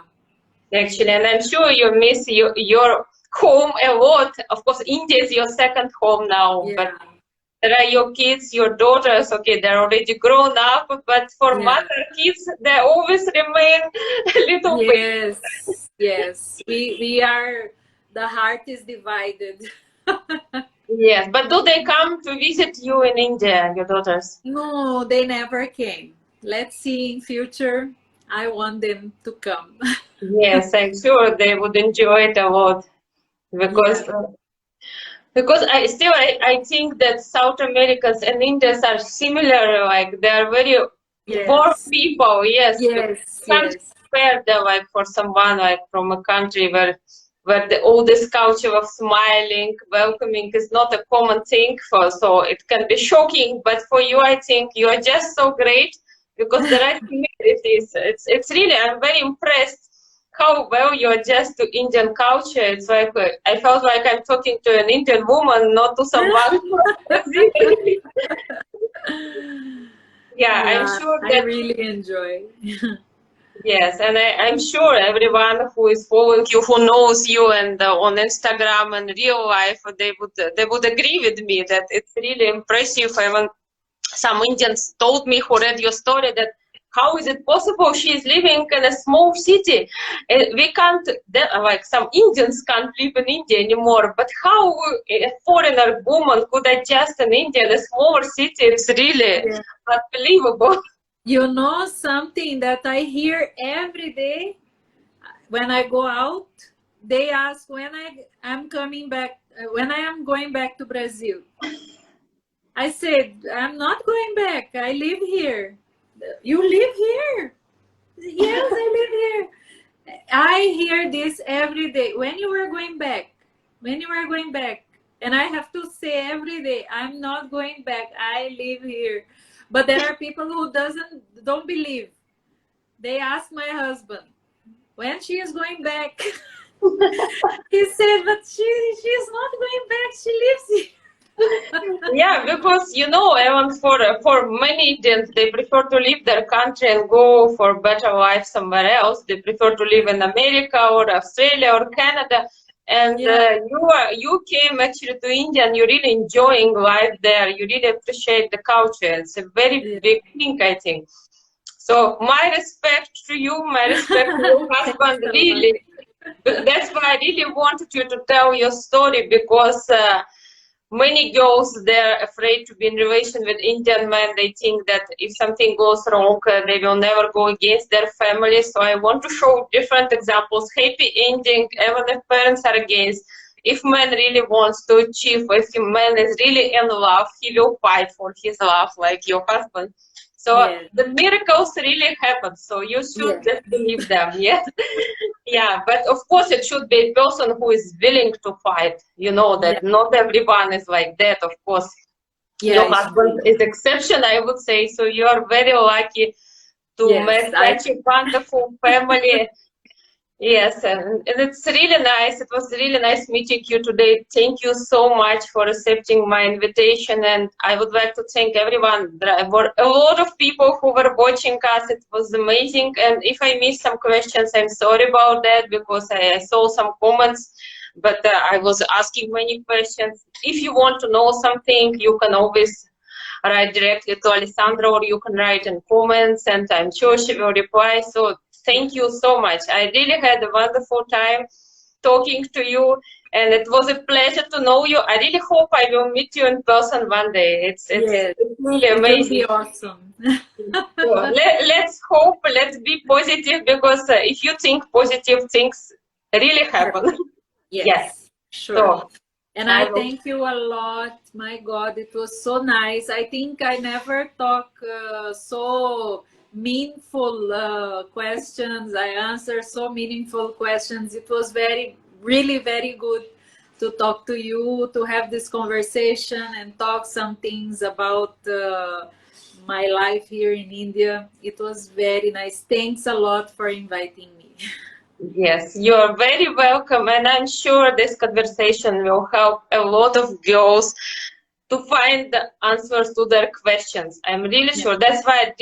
actually. And I'm sure you miss your home a lot. Of course, India is your second home now, but yeah. there are your kids, your daughters, okay, they're already grown up, but for Yeah. mother kids, they always remain a little bit. Yes, yes. We are, the heart is divided. Yes, but do they come to visit you in India, your daughters? No, they never came. Let's see in future. I want them to come. Yes, I'm sure they would enjoy it a lot Yeah. because I think that South Americans and Indians are similar, like they are very warm Yes. people, yes. You Yes. can't Yes. compare them like for someone like from a country where the oldest culture of smiling, welcoming is not a common thing for, so it can be shocking, but for you I think you are just so great because there are similarities. It's really, I'm very impressed how well you adjust to Indian culture. It's like I felt like I'm talking to an Indian woman, not to someone from Brazil. Yeah, I'm Yeah, sure I that really enjoy. yes, and I'm sure everyone who is following you, who knows you, and on Instagram and real life, they would agree with me that it's really impressive. Even some Indians told me who read your story that how is it possible she is living in a small city? We can't, like some Indians can't live in India anymore, but how a foreigner woman could adjust in India, in a smaller city? It's really Yeah. unbelievable. You know something that I hear every day when I go out? They ask when I'm coming back, when I am going back to Brazil. I said, I'm not going back. I live here. You live here? Yes, I live here. I hear this every day. When you are going back? When you are going back? And I have to say every day, I'm not going back. I live here. But there are people who don't believe. They ask my husband when she is going back. He said, but she's not going back. She lives here. Yeah, because even for many Indians, they prefer to leave their country and go for better life somewhere else. They prefer to live in America or Australia or Canada. And Yeah. you came actually to India and you're really enjoying life there. You really appreciate the culture. It's a very Yeah. big thing, I think. So my respect to you, my respect to your Thanks husband, a lot. really. That's why I really wanted you to tell your story because. Many girls, they're afraid to be in relation with Indian men. They think that if something goes wrong, they will never go against their family. So I want to show different examples, happy ending, even if parents are against. If man really wants to achieve, if a man is really in love, he will fight for his love, like your husband. So Yeah. the miracles really happen. So you should Yeah. just believe them. Yeah. Yeah, but of course it should be a person who is willing to fight. You know Yeah. that not everyone is like that. Of course, Yeah, your it's husband true. is exception, I would say. So you are very lucky to Yes, meet such a wonderful family. Yes, and it's really nice. It was really nice meeting you today. Thank you so much for accepting my invitation. And I would like to thank everyone. There were a lot of people who were watching us. It was amazing. And if I missed some questions, I'm sorry about that because I saw some comments, but I was asking many questions. If you want to know something, you can always write directly to Alessandra or you can write in comments and I'm sure she will reply. So thank you so much. I really had a wonderful time talking to you and it was a pleasure to know you. I really hope I will meet you in person one day. yes. It's really It will amazing. be awesome. So let's hope, let's be positive because if you think positive things really happen. Yes. Yes, sure. So And I I will. thank you a lot. My God, it was so nice. I think I never talk so meaningful questions. I answer so meaningful questions. It was really very good to talk to you, to have this conversation and talk some things about my life here in India. It was very nice. Thanks a lot for inviting me. Yes, you are very welcome, and I'm sure this conversation will help a lot of girls to find the answers to their questions. I'm really Yeah. sure. That's why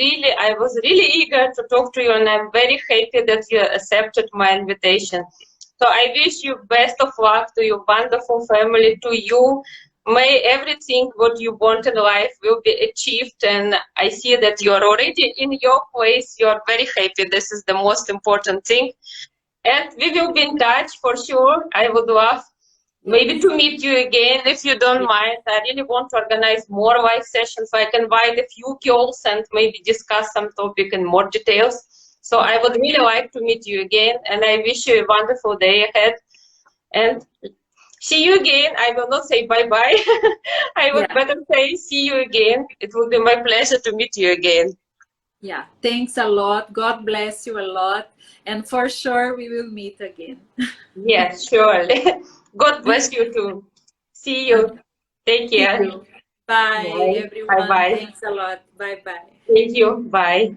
I was really eager to talk to you, and I'm very happy that you accepted my invitation. So I wish you best of luck to your wonderful family, to you, may everything what you want in life will be achieved. And I see that you are already in your place. You are very happy. This is the most important thing. And we will be in touch for sure. I would love maybe to meet you again if you don't mind. I really want to organize more live sessions so I can invite a few girls and maybe discuss some topic in more details. So I would really like to meet you again, and I wish you a wonderful day ahead. And see you again. I will not say bye-bye. I would better say see you again. It will be my pleasure to meet you again. Yeah, thanks a lot. God bless you a lot. And for sure, we will meet again. Yes, surely. God bless you too. See you. Take care. See you. Bye, Bye. everyone. Bye-bye. Thanks a lot. Bye-bye. Thank you. Bye.